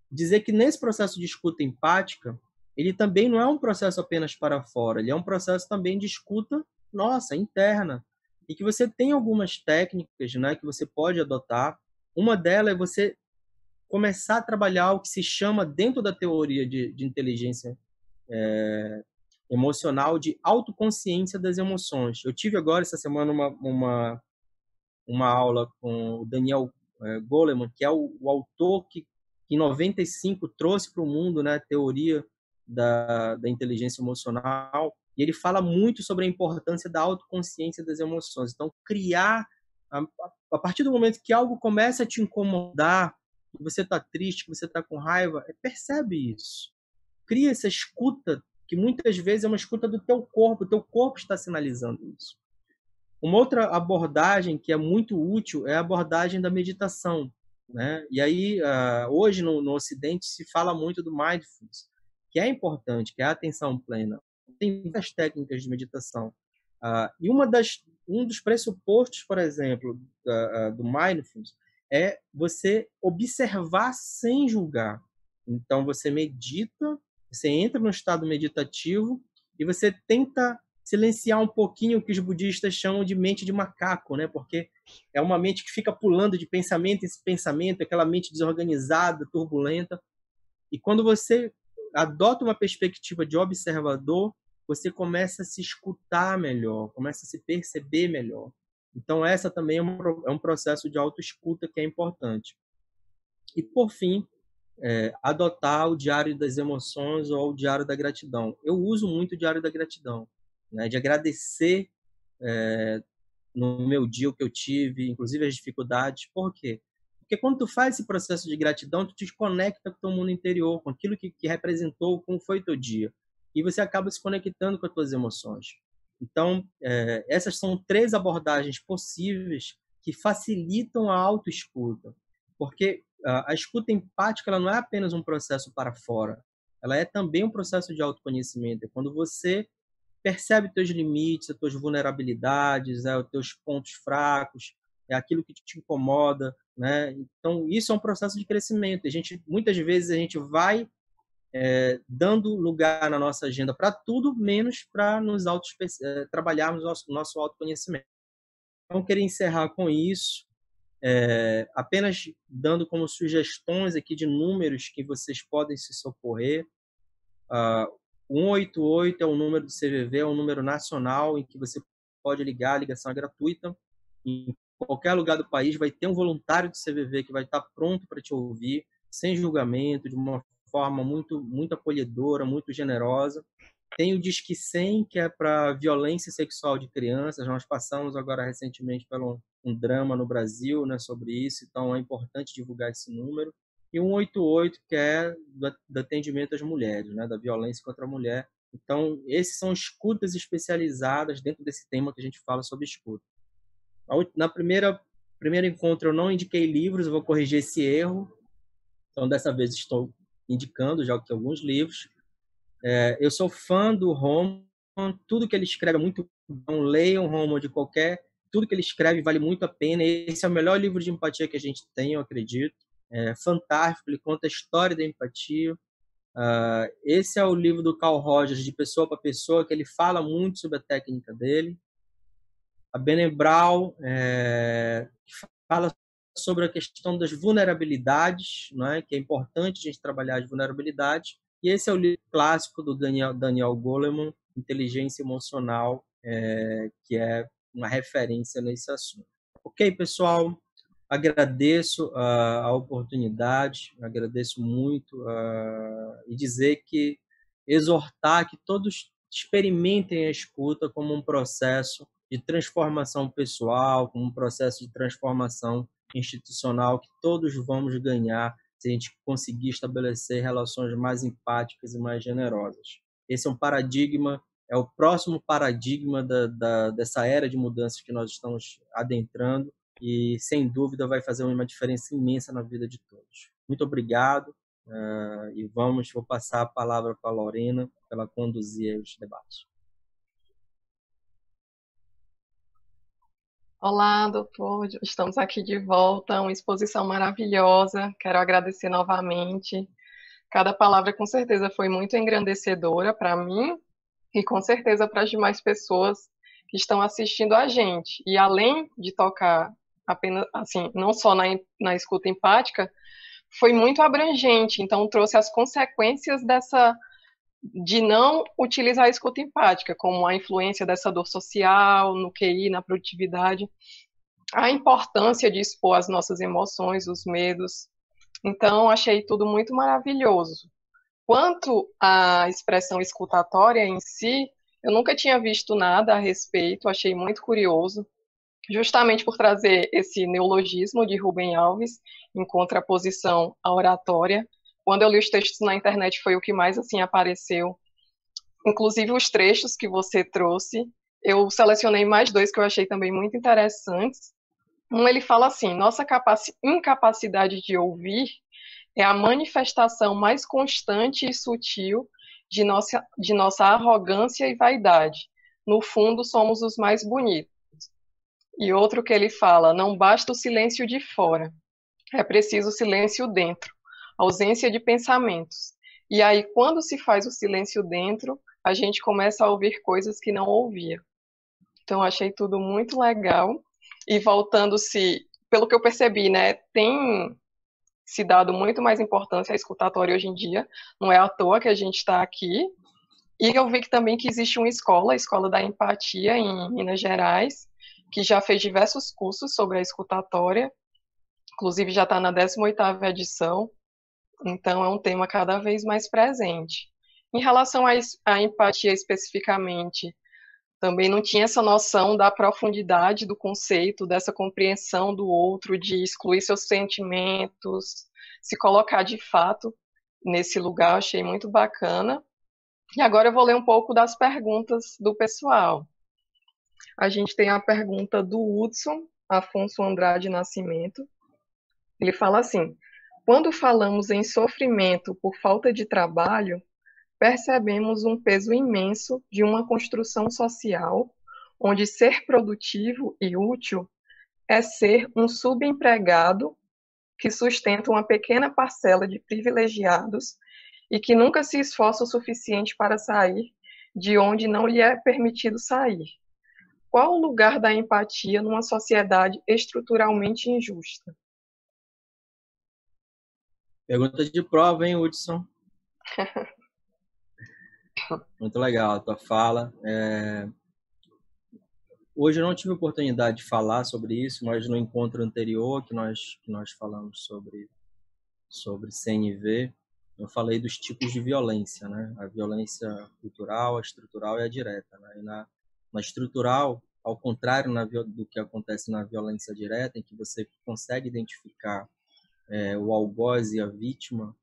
dizer que nesse processo de escuta empática, ele também não é um processo apenas para fora, ele é um processo também de escuta nossa, interna. E que você tem algumas técnicas, né, que você pode adotar. Uma delas é você começar a trabalhar o que se chama, dentro da teoria de inteligência emocional, de autoconsciência das emoções. Eu tive agora, essa semana, uma aula com o Daniel Goleman, que é o autor que em 95 trouxe para o mundo, né, a teoria da inteligência emocional, e ele fala muito sobre a importância da autoconsciência das emoções. Então, criar, a partir do momento que algo começa a te incomodar, que você está triste, que você está com raiva, percebe isso. Cria essa escuta, que muitas vezes é uma escuta do teu corpo, o teu corpo está sinalizando isso. Uma outra abordagem que é muito útil é a abordagem da meditação, né? E aí, hoje no Ocidente se fala muito do mindfulness, que é importante, que é a atenção plena. Tem várias técnicas de meditação. E um dos pressupostos, por exemplo, do mindfulness é você observar sem julgar. Então, você medita, você entra no estado meditativo e você tenta silenciar um pouquinho o que os budistas chamam de mente de macaco, né? Porque é uma mente que fica pulando de pensamento em pensamento, aquela mente desorganizada, turbulenta. E quando você adota uma perspectiva de observador, você começa a se escutar melhor, começa a se perceber melhor. Então, essa também é um processo de autoescuta que é importante. E, por fim, adotar o diário das emoções ou o diário da gratidão. Eu uso muito o diário da gratidão, né, de agradecer no meu dia o que eu tive, inclusive as dificuldades. Por quê? Porque quando tu faz esse processo de gratidão, tu te conecta com o teu mundo interior, com aquilo que representou, como foi o teu dia. E você acaba se conectando com as tuas emoções. Então, essas são 3 abordagens possíveis que facilitam a autoescuta. Porque a escuta empática ela não é apenas um processo para fora, ela é também um processo de autoconhecimento. É quando você percebe teus limites, as tuas vulnerabilidades, os teus pontos fracos, é aquilo que te incomoda, né? Então, isso é um processo de crescimento. Muitas vezes a gente vai dando lugar na nossa agenda para tudo, menos para trabalharmos nosso autoconhecimento. Então, eu queria encerrar com isso, apenas dando como sugestões aqui de números que vocês podem se socorrer. 188 é o número do CVV, é um número nacional em que você pode ligar, a ligação é gratuita. Em qualquer lugar do país vai ter um voluntário do CVV que vai estar pronto para te ouvir, sem julgamento, de uma forma muito, muito acolhedora, muito generosa. Tem o Disque 100, que é para violência sexual de crianças. Nós passamos agora recentemente por um drama no Brasil, né, sobre isso, então é importante divulgar esse número. E 188, que é do atendimento às mulheres, né, da violência contra a mulher. Então, esses são escutas especializadas dentro desse tema que a gente fala sobre escuta. Na primeiro encontro eu não indiquei livros, eu vou corrigir esse erro. Então, dessa vez estou indicando já que alguns livros. Eu sou fã do Roman, tudo que ele escreve é muito bom. Leiam o Roman tudo que ele escreve vale muito a pena. Esse é o melhor livro de empatia que a gente tem, eu acredito. É fantástico, ele conta a história da empatia. Esse é o livro do Carl Rogers, De Pessoa para Pessoa, que ele fala muito sobre a técnica dele. A Brené Brown fala sobre a questão das vulnerabilidades, né, que é importante a gente trabalhar as vulnerabilidades. E esse é o livro clássico do Daniel Goleman, Inteligência Emocional, que é uma referência nesse assunto. Ok, pessoal? Agradeço a oportunidade, agradeço muito e exortar que todos experimentem a escuta como um processo de transformação pessoal, como um processo de transformação institucional que todos vamos ganhar se a gente conseguir estabelecer relações mais empáticas e mais generosas. Esse é um paradigma, é o próximo paradigma dessa era de mudanças que nós estamos adentrando e, sem dúvida, vai fazer uma diferença imensa na vida de todos. Muito obrigado e vou passar a palavra para a Lorena para ela conduzir os debates. Olá, doutor. Estamos aqui de volta, uma exposição maravilhosa. Quero agradecer novamente. Cada palavra, com certeza, foi muito engrandecedora para mim e, com certeza, para as demais pessoas que estão assistindo a gente. E, além de tocar apenas, assim, não só na escuta empática, foi muito abrangente. Então, trouxe as consequências de não utilizar a escuta empática, como a influência dessa dor social, no QI, na produtividade, a importância de expor as nossas emoções, os medos. Então, achei tudo muito maravilhoso. Quanto à expressão escutatória em si, eu nunca tinha visto nada a respeito, achei muito curioso, justamente por trazer esse neologismo de Rubem Alves, em contraposição à oratória. Quando eu li os textos na internet, foi o que mais assim apareceu. Inclusive os trechos que você trouxe, eu selecionei mais 2 que eu achei também muito interessantes. Ele fala assim: nossa incapacidade de ouvir é a manifestação mais constante e sutil de nossa arrogância e vaidade. No fundo, somos os mais bonitos. E outro que ele fala: não basta o silêncio de fora, é preciso o silêncio dentro, ausência de pensamentos. E aí, quando se faz o silêncio dentro, a gente começa a ouvir coisas que não ouvia. Então, achei tudo muito legal. E voltando-se, pelo que eu percebi, né, tem se dado muito mais importância à escutatória hoje em dia. Não é à toa que a gente está aqui. E eu vi que também que existe uma escola, a Escola da Empatia, em Minas Gerais, que já fez diversos cursos sobre a escutatória. Inclusive, já está na 18ª edição. Então, é um tema cada vez mais presente. Em relação à empatia especificamente, também não tinha essa noção da profundidade do conceito, dessa compreensão do outro, de excluir seus sentimentos, se colocar de fato nesse lugar, achei muito bacana. E agora eu vou ler um pouco das perguntas do pessoal. A gente tem a pergunta do Hudson Afonso Andrade Nascimento. Ele fala assim: quando falamos em sofrimento por falta de trabalho, percebemos um peso imenso de uma construção social onde ser produtivo e útil é ser um subempregado que sustenta uma pequena parcela de privilegiados e que nunca se esforça o suficiente para sair de onde não lhe é permitido sair. Qual o lugar da empatia numa sociedade estruturalmente injusta? Pergunta de prova, hein, Hudson? Muito legal a tua fala. Hoje eu não tive oportunidade de falar sobre isso, mas no encontro anterior que nós falamos sobre CNV, eu falei dos tipos de violência, né? A violência cultural, a estrutural e a direta, né? E na estrutural, ao contrário do que acontece na violência direta, em que você consegue identificar o algoz e a vítima,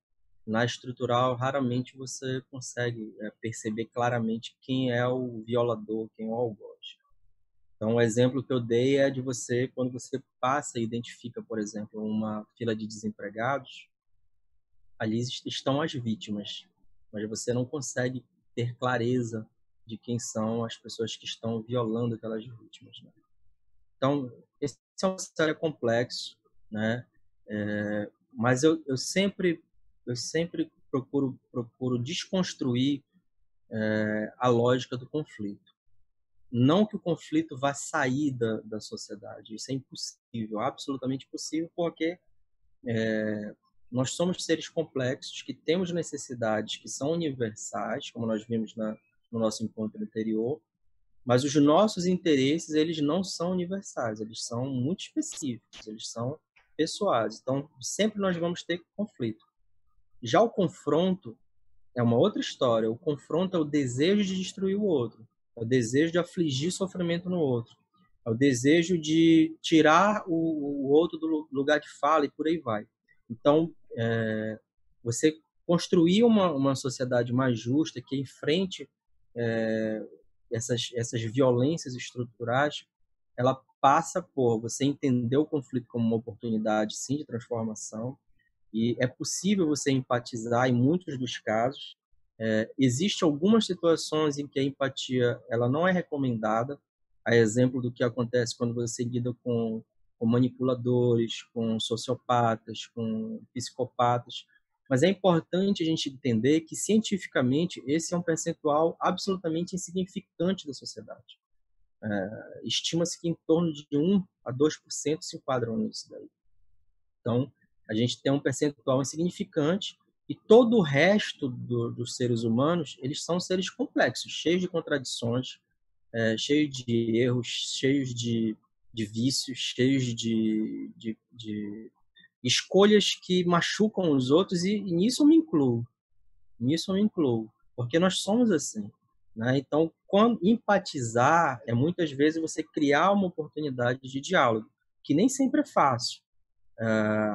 na estrutural, raramente você consegue perceber claramente quem é o violador, quem é o algoz. Então, o exemplo que eu dei é de você, quando você passa e identifica, por exemplo, uma fila de desempregados, ali estão as vítimas, mas você não consegue ter clareza de quem são as pessoas que estão violando aquelas vítimas, né? Então, esse é um cenário complexo, né? Mas eu sempre procuro desconstruir a lógica do conflito. Não que o conflito vá sair da sociedade, isso é impossível, absolutamente impossível, porque nós somos seres complexos que temos necessidades que são universais, como nós vimos no nosso encontro anterior, mas os nossos interesses, eles não são universais, eles são muito específicos, eles são pessoais. Então, sempre nós vamos ter conflito. Já o confronto é uma outra história. O confronto é o desejo de destruir o outro, é o desejo de afligir sofrimento no outro, é o desejo de tirar o outro do lugar de fala e por aí vai. Então, você construir uma sociedade mais justa que enfrente essas violências estruturais, ela passa por você entender o conflito como uma oportunidade, sim, de transformação, e é possível você empatizar em muitos dos casos. Existem algumas situações em que a empatia ela não é recomendada, a exemplo do que acontece quando você lida com manipuladores, com sociopatas, com psicopatas. Mas é importante a gente entender que, cientificamente, esse é um percentual absolutamente insignificante da sociedade. Estima-se que em torno de 1 a 2% se enquadram nisso daí. Então, a gente tem um percentual insignificante e todo o resto dos seres humanos, eles são seres complexos, cheios de contradições, cheios de erros, cheios de vícios, cheios de escolhas que machucam os outros, e nisso eu me incluo, porque nós somos assim, né? Então, quando empatizar é muitas vezes você criar uma oportunidade de diálogo, que nem sempre é fácil,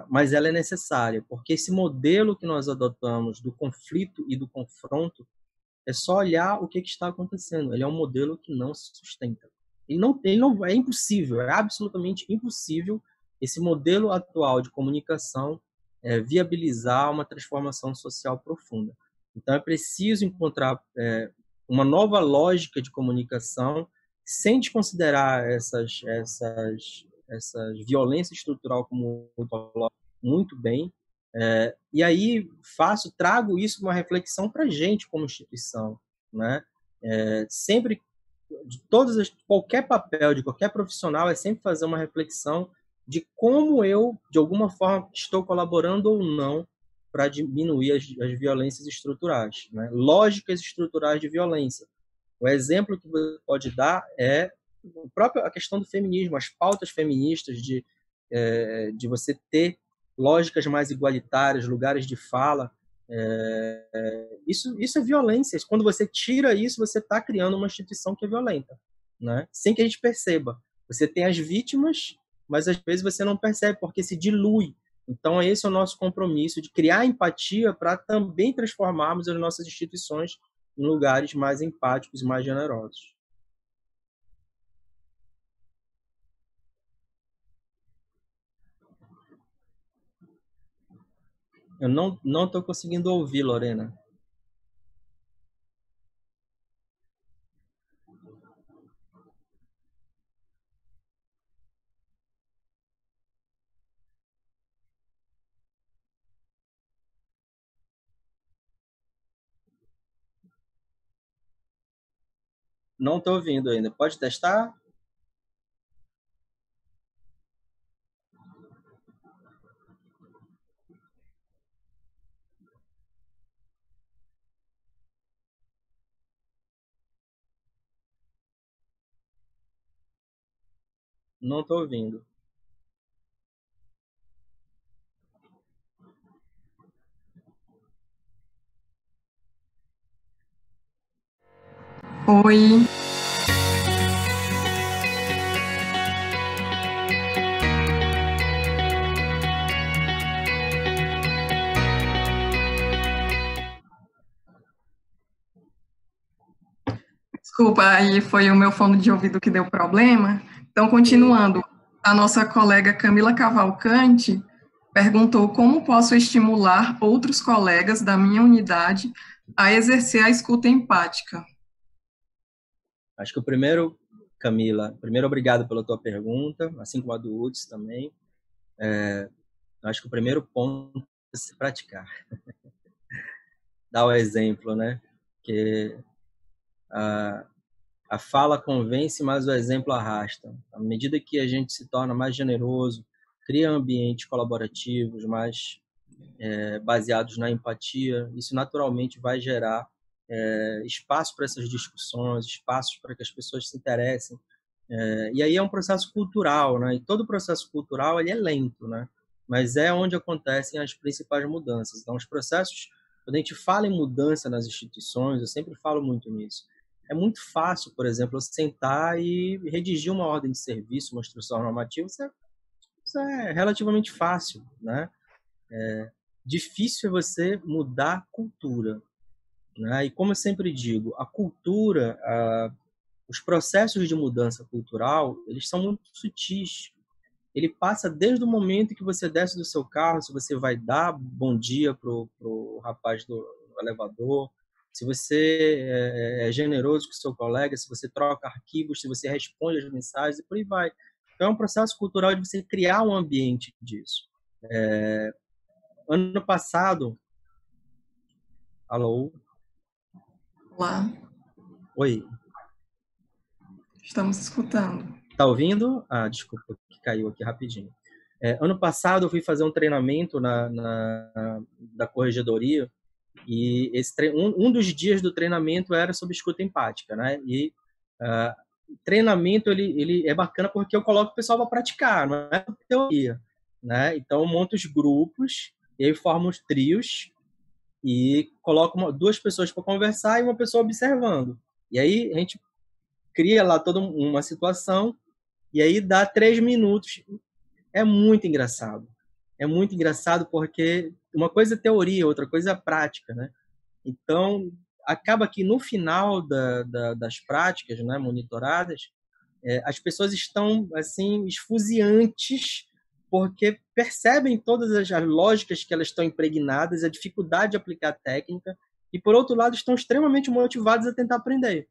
mas ela é necessária, porque esse modelo que nós adotamos do conflito e do confronto é só olhar o que está acontecendo. Ele é um modelo que não se sustenta. Ele não é impossível, é absolutamente impossível esse modelo atual de comunicação viabilizar uma transformação social profunda. Então é preciso encontrar uma nova lógica de comunicação sem desconsiderar essas violência estrutural, como eu coloco muito bem. E aí trago isso uma reflexão para a gente como instituição, né? Sempre qualquer papel de qualquer profissional é sempre fazer uma reflexão de como eu, de alguma forma, estou colaborando ou não para diminuir as violências estruturais, né? Lógicas estruturais de violência. O exemplo que você pode dar é a questão do feminismo, as pautas feministas de você ter lógicas mais igualitárias, lugares de fala. Isso é violência. Quando você tira isso, você está criando uma instituição que é violenta, né? Sem que a gente perceba. Você tem as vítimas, mas às vezes você não percebe, porque se dilui. Então, esse é o nosso compromisso, de criar empatia para também transformarmos as nossas instituições em lugares mais empáticos e mais generosos. Eu não estou conseguindo ouvir, Lorena. Não estou ouvindo ainda. Pode testar? Não estou ouvindo. Oi. Desculpa, aí foi o meu fone de ouvido que deu problema. Então, continuando, a nossa colega Camila Cavalcante perguntou como posso estimular outros colegas da minha unidade a exercer a escuta empática. Acho que o primeiro, Camila, obrigado pela tua pergunta, assim como a do Uds também. Acho que o primeiro ponto é se praticar. Dar o exemplo, né? Que a fala convence, mas o exemplo arrasta. À medida que a gente se torna mais generoso, cria ambientes colaborativos mais baseados na empatia, isso naturalmente vai gerar espaço para essas discussões, espaços para que as pessoas se interessem. E aí é um processo cultural, né? E todo processo cultural ele é lento, né? Mas é onde acontecem as principais mudanças. Então, os processos, quando a gente fala em mudança nas instituições, eu sempre falo muito nisso. É muito fácil, por exemplo, eu sentar e redigir uma ordem de serviço, uma instrução normativa, isso é relativamente fácil, né? Difícil é você mudar a cultura, né? E como eu sempre digo, a cultura, os processos de mudança cultural, eles são muito sutis. Ele passa desde o momento que você desce do seu carro, se você vai dar bom dia pro rapaz do elevador, se você é generoso com o seu colega, se você troca arquivos, se você responde as mensagens, e por aí vai. Então, é um processo cultural de você criar um ambiente disso. Ano passado... Alô? Olá. Oi. Estamos escutando. Tá ouvindo? Desculpa, que caiu aqui rapidinho. Ano passado eu fui fazer um treinamento da corregedoria e um dos dias do treinamento era sobre escuta empática, né? E treinamento ele é bacana porque eu coloco o pessoal para praticar, não é teoria, né? Então eu monto os grupos, e aí formo os trios e coloco duas pessoas para conversar e uma pessoa observando. E aí a gente cria lá toda uma situação e aí dá 3 minutos. É muito engraçado. É muito engraçado porque uma coisa é teoria, outra coisa é prática, né? Então, acaba que no final das práticas, né, monitoradas, as pessoas estão assim esfuziantes porque percebem todas as lógicas que elas estão impregnadas, a dificuldade de aplicar a técnica, e por outro lado estão extremamente motivados a tentar aprender.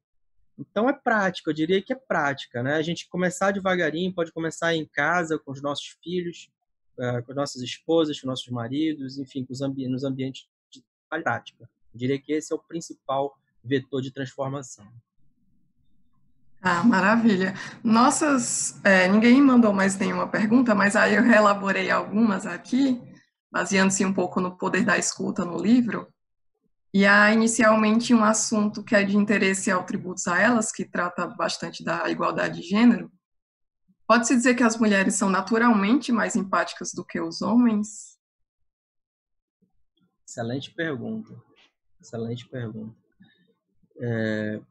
Então é prática, eu diria que é prática, né? A gente começar devagarinho, pode começar em casa com os nossos filhos, com as nossas esposas, com os nossos maridos, enfim, nos ambientes de prática. Eu diria que esse é o principal vetor de transformação. Maravilha. Ninguém mandou mais nenhuma pergunta, mas aí eu reelaborei algumas aqui, baseando-se um pouco no poder da escuta no livro. E há inicialmente um assunto que é de interesse ao Tributos a Elas, que trata bastante da igualdade de gênero. Pode-se dizer que as mulheres são naturalmente mais empáticas do que os homens? Excelente pergunta. Excelente pergunta. Eu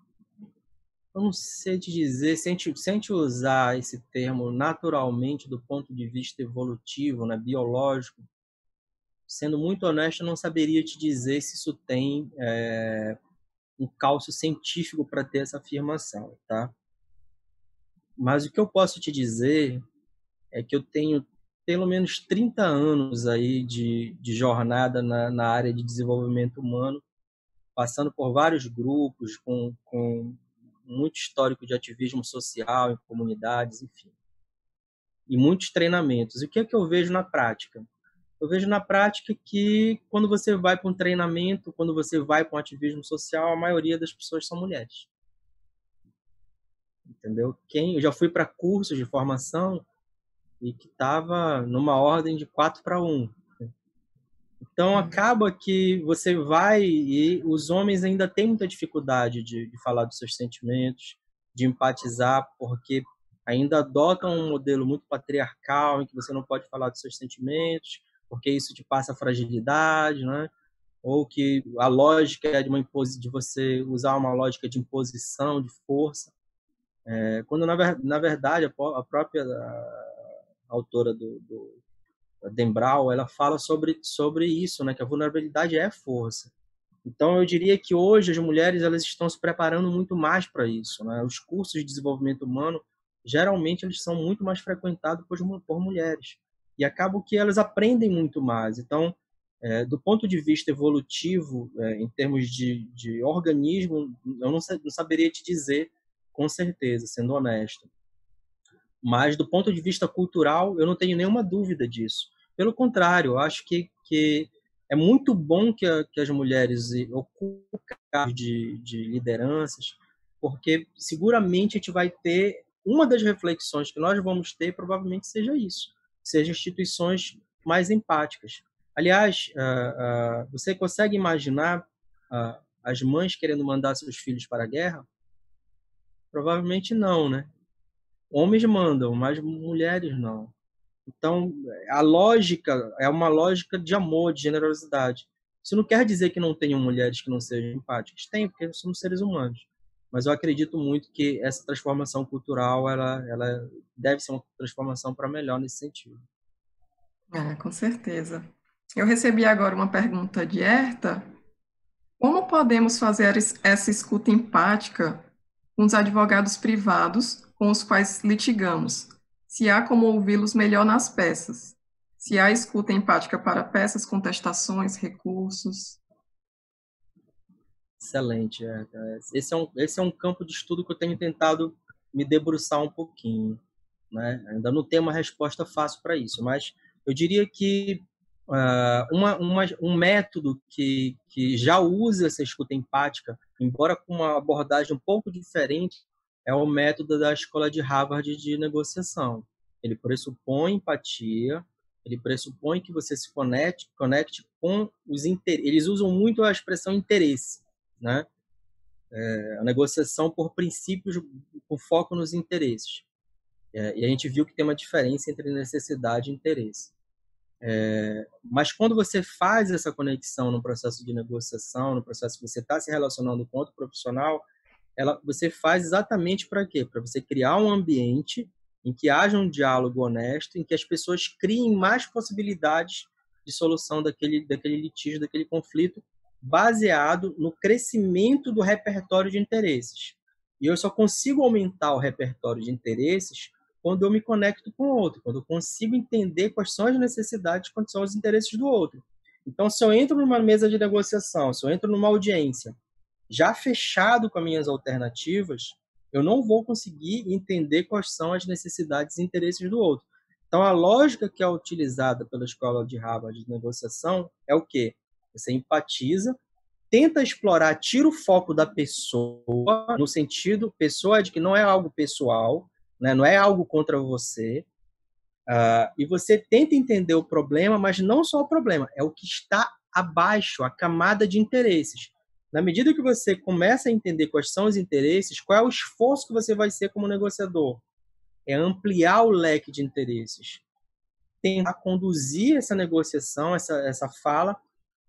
não sei te dizer, se a gente usar esse termo naturalmente do ponto de vista evolutivo, né, biológico, sendo muito honesto, eu não saberia te dizer se isso tem um calço científico para ter essa afirmação, tá? Mas o que eu posso te dizer é que eu tenho pelo menos 30 anos aí de jornada na área de desenvolvimento humano, passando por vários grupos, com muito histórico de ativismo social em comunidades, enfim, e muitos treinamentos. E o que é que eu vejo na prática? Eu vejo na prática que quando você vai para um treinamento, quando você vai para um ativismo social, a maioria das pessoas são mulheres. Entendeu? Eu já fui para cursos de formação e que estava numa ordem de 4-1. Então, acaba que você vai e os homens ainda têm muita dificuldade de falar dos seus sentimentos, de empatizar, porque ainda adotam um modelo muito patriarcal em que você não pode falar dos seus sentimentos, porque isso te passa fragilidade, né? Ou que a lógica é de você usar uma lógica de imposição, de força. Quando, na verdade, a própria autora do Dan Brown, ela fala sobre isso, né? Que a vulnerabilidade é força. Então, eu diria que hoje as mulheres elas estão se preparando muito mais para isso, né? Os cursos de desenvolvimento humano, geralmente, eles são muito mais frequentados por mulheres. E acaba que elas aprendem muito mais. Então, do ponto de vista evolutivo, em termos de organismo, eu não saberia te dizer com certeza, sendo honesto. Mas, do ponto de vista cultural, eu não tenho nenhuma dúvida disso. Pelo contrário, eu acho que é muito bom que as mulheres ocupem cargos de lideranças, porque seguramente a gente vai ter, uma das reflexões que nós vamos ter provavelmente seja isso, seja instituições mais empáticas. Aliás, você consegue imaginar as mães querendo mandar seus filhos para a guerra? Provavelmente não, né? Homens mandam, mas mulheres não. Então, a lógica é uma lógica de amor, de generosidade. Isso não quer dizer que não tenham mulheres que não sejam empáticas. Tem, porque somos seres humanos. Mas eu acredito muito que essa transformação cultural ela deve ser uma transformação para melhor nesse sentido. Com certeza. Eu recebi agora uma pergunta de Herta. Como podemos fazer essa escuta empática com os advogados privados com os quais litigamos? Se há como ouvi-los melhor nas peças? Se há escuta empática para peças, contestações, recursos? Excelente. Esse é um campo de estudo que eu tenho tentado me debruçar um pouquinho, né? Ainda não tenho uma resposta fácil para isso, mas eu diria que um método que já usa essa escuta empática, embora com uma abordagem um pouco diferente, é o método da Escola de Harvard de negociação. Ele pressupõe empatia, ele pressupõe que você se conecte com os interesses. Eles usam muito a expressão interesse, né? A negociação por princípios com foco nos interesses. E a gente viu que tem uma diferença entre necessidade e interesse. Mas quando você faz essa conexão no processo de negociação, no processo que você está se relacionando com outro profissional, você faz exatamente para quê? Para você criar um ambiente em que haja um diálogo honesto, em que as pessoas criem mais possibilidades de solução daquele litígio, daquele conflito, baseado no crescimento do repertório de interesses. E eu só consigo aumentar o repertório de interesses quando eu me conecto com o outro, quando eu consigo entender quais são as necessidades, quais são os interesses do outro. Então, se eu entro numa mesa de negociação, se eu entro numa audiência, já fechado com as minhas alternativas, eu não vou conseguir entender quais são as necessidades e interesses do outro. Então, a lógica que é utilizada pela Escola de Harvard de negociação é o quê? Você empatiza, tenta explorar, tira o foco da pessoa, no sentido, pessoa de que não é algo pessoal, né? Não é algo contra você, e você tenta entender o problema, mas não só o problema, é o que está abaixo, a camada de interesses. Na medida que você começa a entender quais são os interesses, qual é o esforço que você vai ser como negociador? É ampliar o leque de interesses. Tentar conduzir essa negociação, essa fala,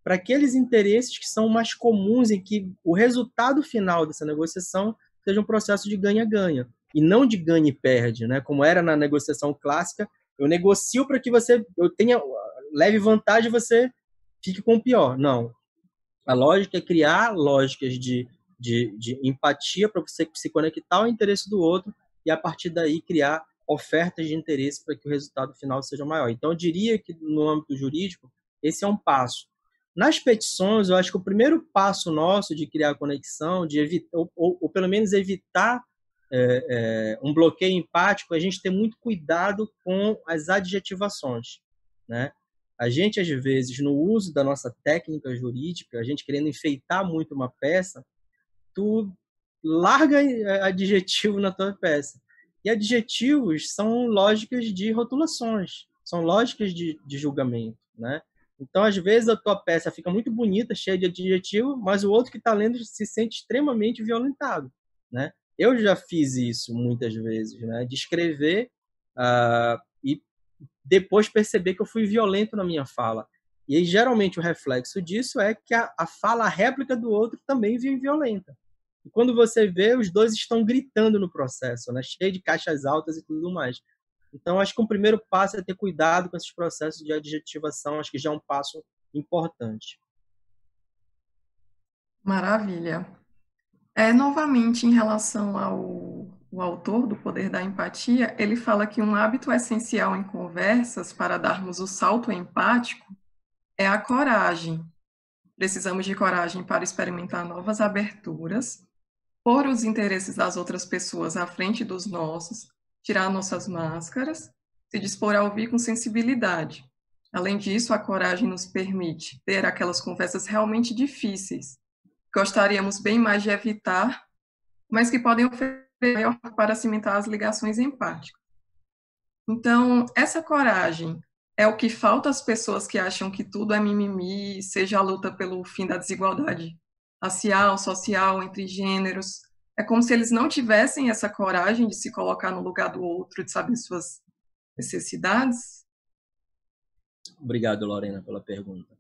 para aqueles interesses que são mais comuns, em que o resultado final dessa negociação seja um processo de ganha-ganha, e não de ganha e perde, né? Como era na negociação clássica, eu negocio para que eu tenha leve vantagem e você fique com o pior. Não. A lógica é criar lógicas de empatia para você se conectar ao interesse do outro e, a partir daí, criar ofertas de interesse para que o resultado final seja maior. Então, eu diria que, no âmbito jurídico, esse é um passo. Nas petições, eu acho que o primeiro passo nosso de criar conexão, de evitar, ou pelo menos evitar um bloqueio empático, é a gente ter muito cuidado com as adjetivações, né? A gente, às vezes, no uso da nossa técnica jurídica, a gente querendo enfeitar muito uma peça, tu larga adjetivo na tua peça. E adjetivos são lógicas de rotulações, são lógicas de julgamento, né? Então, às vezes, a tua peça fica muito bonita, cheia de adjetivo, mas o outro que está lendo se sente extremamente violentado, né? Eu já fiz isso muitas vezes, né? De escrever e depois perceber que eu fui violento na minha fala. E aí, geralmente, o reflexo disso é que a fala, a réplica do outro também vem violenta. E quando você vê, os dois estão gritando no processo, né? Cheio de caixas altas e tudo mais. Então, acho que um primeiro passo é ter cuidado com esses processos de adjetivação. Acho que já é um passo importante. Maravilha. Novamente, em relação ao autor do Poder da Empatia, ele fala que um hábito essencial em conversas para darmos o salto empático é a coragem. Precisamos de coragem para experimentar novas aberturas, pôr os interesses das outras pessoas à frente dos nossos, tirar nossas máscaras, se dispor a ouvir com sensibilidade. Além disso, a coragem nos permite ter aquelas conversas realmente difíceis, gostaríamos bem mais de evitar, mas que podem oferecer maior para cimentar as ligações empáticas. Então, essa coragem é o que falta às pessoas que acham que tudo é mimimi, seja a luta pelo fim da desigualdade racial, social, entre gêneros. É como se eles não tivessem essa coragem de se colocar no lugar do outro, de saber suas necessidades. Obrigado, Lorena, pela pergunta.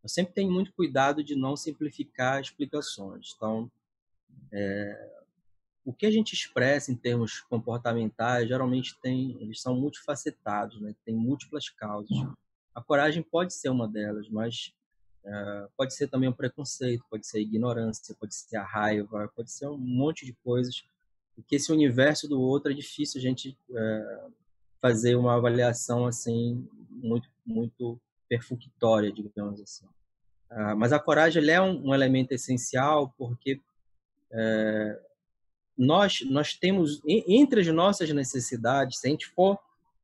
Eu sempre tenho muito cuidado de não simplificar explicações. Então, o que a gente expressa em termos comportamentais, geralmente eles são multifacetados, né? Tem múltiplas causas. A coragem pode ser uma delas, mas pode ser também o preconceito, pode ser a ignorância, pode ser a raiva, pode ser um monte de coisas. Porque esse universo do outro é difícil a gente fazer uma avaliação assim muito, muito perfunctória, digamos assim. Mas a coragem é um elemento essencial porque nós temos, entre as nossas necessidades, se a gente for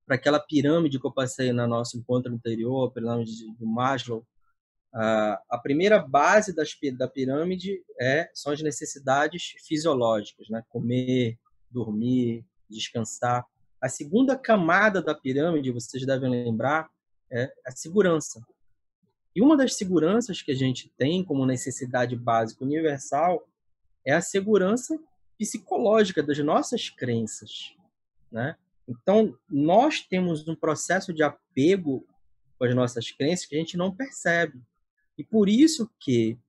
para aquela pirâmide que eu passei no nosso encontro anterior, a pirâmide de Maslow, a primeira base da pirâmide são as necessidades fisiológicas, né? Comer, dormir, descansar. A segunda camada da pirâmide, vocês devem lembrar, é a segurança. E uma das seguranças que a gente tem como necessidade básica universal é a segurança psicológica das nossas crenças, né? Então, nós temos um processo de apego com as nossas crenças que a gente não percebe. E por isso que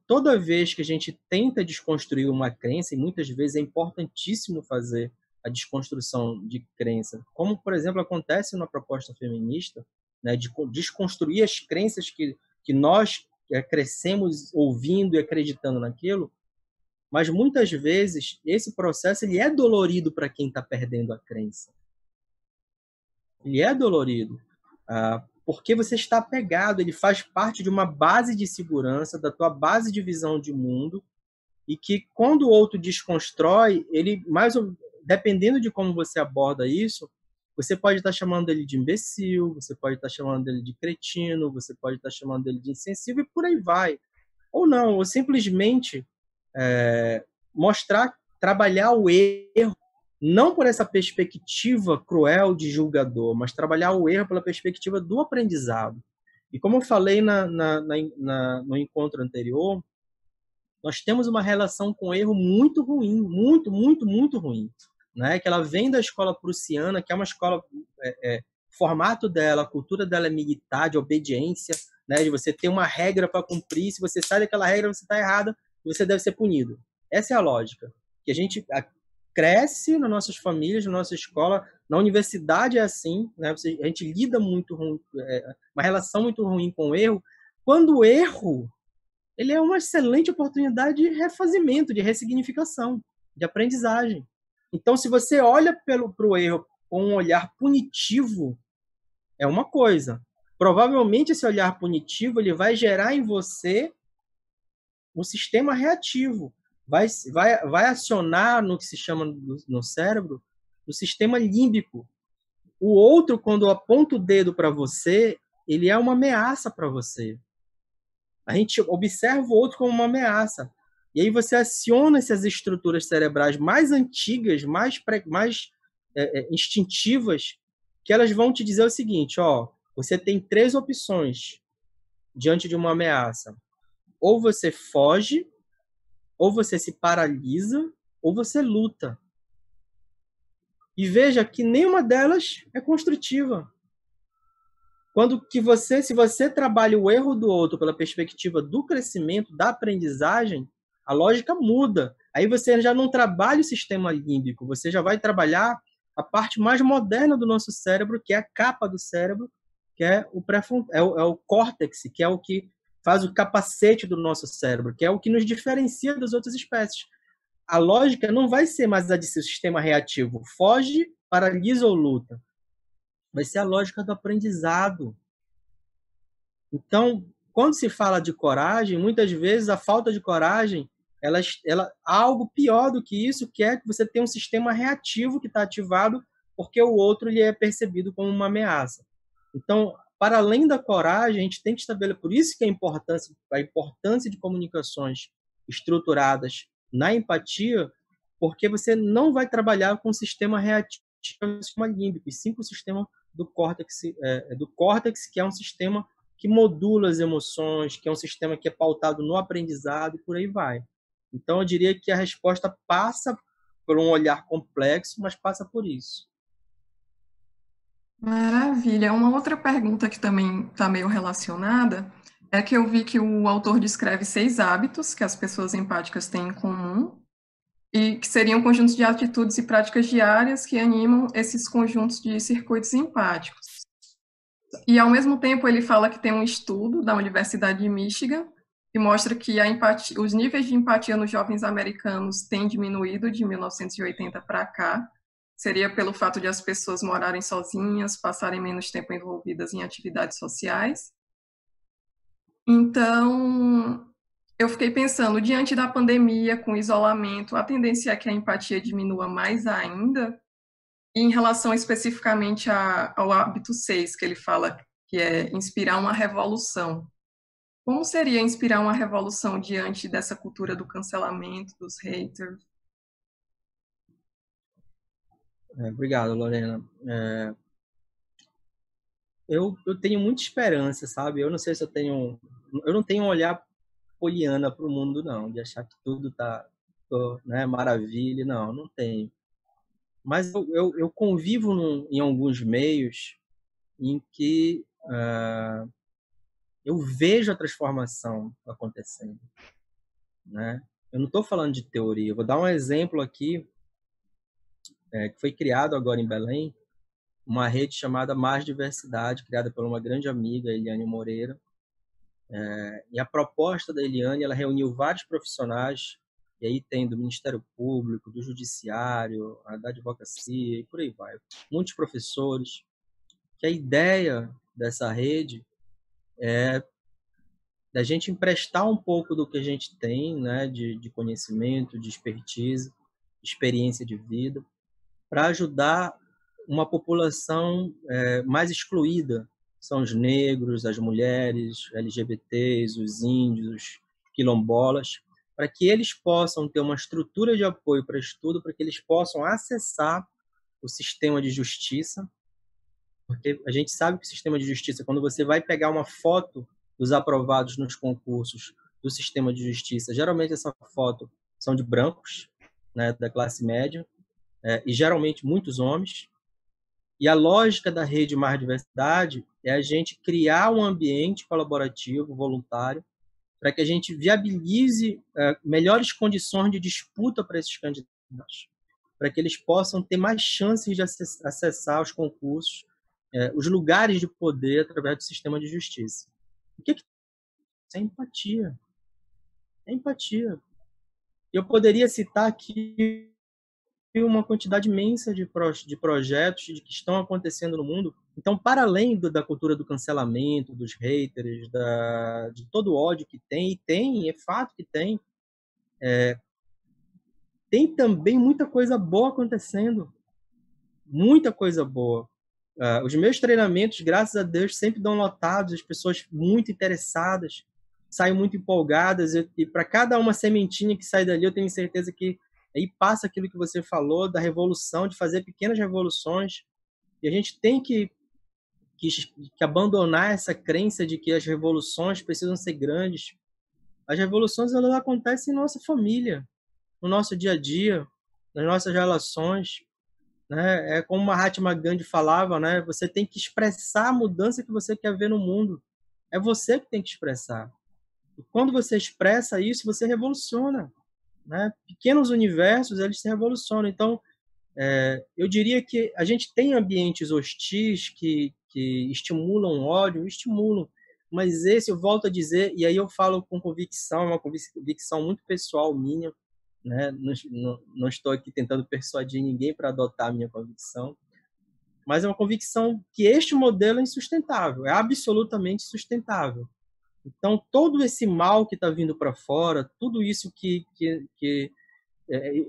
toda vez que a gente tenta desconstruir uma crença, e muitas vezes é importantíssimo fazer a desconstrução de crença, como, por exemplo, acontece na proposta feminista, né, de desconstruir as crenças que nós crescemos ouvindo e acreditando naquilo, mas muitas vezes esse processo ele é dolorido para quem está perdendo a crença. Ele é dolorido, porque você está apegado, ele faz parte de uma base de segurança, da tua base de visão de mundo, e que quando o outro desconstrói, ele, dependendo de como você aborda isso, você pode estar chamando ele de imbecil, você pode estar chamando ele de cretino, você pode estar chamando ele de insensível e por aí vai. Ou não, ou simplesmente trabalhar o erro, não por essa perspectiva cruel de julgador, mas trabalhar o erro pela perspectiva do aprendizado. E como eu falei no encontro anterior, nós temos uma relação com o erro muito ruim, muito, muito, muito ruim, né? Que ela vem da escola prussiana, que é uma escola o formato dela, a cultura dela é militar, de obediência, né, de você ter uma regra para cumprir, se você sai daquela regra, você está errado, você deve ser punido. Essa é a lógica. Que a gente cresce nas nossas famílias, na nossa escola, na universidade é assim, né, a gente lida muito ruim, uma relação muito ruim com o erro, quando o erro ele é uma excelente oportunidade de refazimento, de ressignificação, de aprendizagem. Então, se você olha para o erro com um olhar punitivo, é uma coisa. Provavelmente, esse olhar punitivo ele vai gerar em você um sistema reativo. Vai acionar no que se chama no cérebro o sistema límbico. O outro, quando aponta o dedo para você, ele é uma ameaça para você. A gente observa o outro como uma ameaça. E aí você aciona essas estruturas cerebrais mais antigas, mais instintivas, que elas vão te dizer o seguinte, ó, você tem 3 opções diante de uma ameaça. Ou você foge, ou você se paralisa, ou você luta. E veja que nenhuma delas é construtiva. Se você trabalha o erro do outro pela perspectiva do crescimento, da aprendizagem, a lógica muda. Aí você já não trabalha o sistema límbico, você já vai trabalhar a parte mais moderna do nosso cérebro, que é a capa do cérebro, que é o córtex, que é o que faz o capacete do nosso cérebro, que é o que nos diferencia das outras espécies. A lógica não vai ser mais a de sistema reativo, foge, paralisa ou luta. Vai ser a lógica do aprendizado. Então, quando se fala de coragem, muitas vezes a falta de coragem, ela algo pior do que isso, que é que você tem um sistema reativo que está ativado porque o outro ele é percebido como uma ameaça. Então, para além da coragem, a gente tem que estabelecer, por isso que a importância de comunicações estruturadas na empatia, porque você não vai trabalhar com o sistema reativo, o sistema límbico, e sim com o sistema do córtex, que é um sistema que modula as emoções, que é um sistema que é pautado no aprendizado e por aí vai. Então, eu diria que a resposta passa por um olhar complexo, mas passa por isso. Maravilha. Uma outra pergunta que também está meio relacionada é que eu vi que o autor descreve 6 hábitos que as pessoas empáticas têm em comum e que seriam conjuntos de atitudes e práticas diárias que animam esses conjuntos de circuitos empáticos. E, ao mesmo tempo, ele fala que tem um estudo da Universidade de Michigan que mostra que os níveis de empatia nos jovens americanos têm diminuído de 1980 para cá. Seria pelo fato de as pessoas morarem sozinhas, passarem menos tempo envolvidas em atividades sociais. Então, eu fiquei pensando, diante da pandemia, com o isolamento, a tendência é que a empatia diminua mais ainda. E em relação especificamente ao hábito 6, que ele fala que é inspirar uma revolução. Como seria inspirar uma revolução diante dessa cultura do cancelamento, dos haters? Obrigado, Lorena. Eu tenho muita esperança, sabe? Eu não sei se eu não tenho um olhar poliana para o mundo, não, de achar que tudo tá, né, maravilha, não tenho. Mas eu convivo em alguns meios em que eu vejo a transformação acontecendo, né? Eu não estou falando de teoria. Eu vou dar um exemplo aqui, que foi criado agora em Belém, uma rede chamada Mais Diversidade, criada por uma grande amiga, Eliane Moreira. E a proposta da Eliane, ela reuniu vários profissionais, e aí tem do Ministério Público, do Judiciário, da Advocacia, e por aí vai. Muitos professores, que a ideia dessa rede é da gente emprestar um pouco do que a gente tem, né, de conhecimento, de expertise, experiência de vida, para ajudar uma população mais excluída. São os negros, as mulheres, LGBTs, os índios, quilombolas, para que eles possam ter uma estrutura de apoio para estudo, para que eles possam acessar o sistema de justiça, porque a gente sabe que o sistema de justiça, quando você vai pegar uma foto dos aprovados nos concursos do sistema de justiça, geralmente essa foto são de brancos, né, da classe média, e geralmente muitos homens. E a lógica da Rede Mais Diversidade é a gente criar um ambiente colaborativo, voluntário, para que a gente viabilize melhores condições de disputa para esses candidatos, para que eles possam ter mais chances de acessar os concursos, os lugares de poder através do sistema de justiça. O que é empatia? É empatia. Eu poderia citar aqui uma quantidade imensa de projetos que estão acontecendo no mundo. Então, para além da cultura do cancelamento, dos haters, de todo o ódio que tem, é fato que tem também muita coisa boa acontecendo. Muita coisa boa. Os meus treinamentos, graças a Deus, sempre dão lotados, as pessoas muito interessadas, saem muito empolgadas, e para cada uma sementinha que sai dali, eu tenho certeza que aí passa aquilo que você falou, da revolução, de fazer pequenas revoluções, e a gente tem que abandonar essa crença de que as revoluções precisam ser grandes. As revoluções, elas acontecem em nossa família, no nosso dia a dia, nas nossas relações, né? É como Mahatma Gandhi falava, né? Você tem que expressar a mudança que você quer ver no mundo. É você que tem que expressar. E quando você expressa isso, você revoluciona, né? Pequenos universos, eles se revolucionam. Então, eu diria que a gente tem ambientes hostis que estimulam ódio, estimulam. Mas esse, eu volto a dizer, e aí eu falo com convicção, uma convicção muito pessoal minha, né? Não estou aqui tentando persuadir ninguém para adotar a minha convicção, mas é uma convicção que este modelo é insustentável, é absolutamente sustentável. Então, todo esse mal que está vindo para fora, tudo isso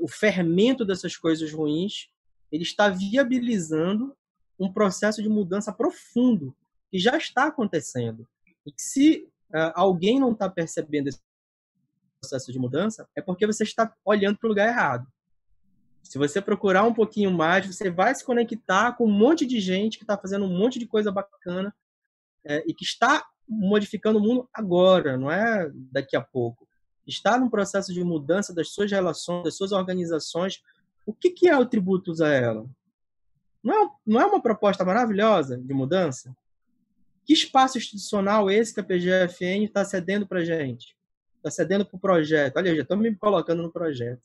o fermento dessas coisas ruins, ele está viabilizando um processo de mudança profundo que já está acontecendo. E que se alguém não está percebendo esse processo de mudança, é porque você está olhando para o lugar errado. Se você procurar um pouquinho mais, você vai se conectar com um monte de gente que está fazendo um monte de coisa bacana e que está modificando o mundo agora, não é daqui a pouco. Está num processo de mudança das suas relações, das suas organizações. O que é o Tributos a Ela? Não é uma proposta maravilhosa de mudança? Que espaço institucional esse que a PGFN está cedendo para a gente? Está cedendo para o projeto. Olha, eu já estou me colocando no projeto.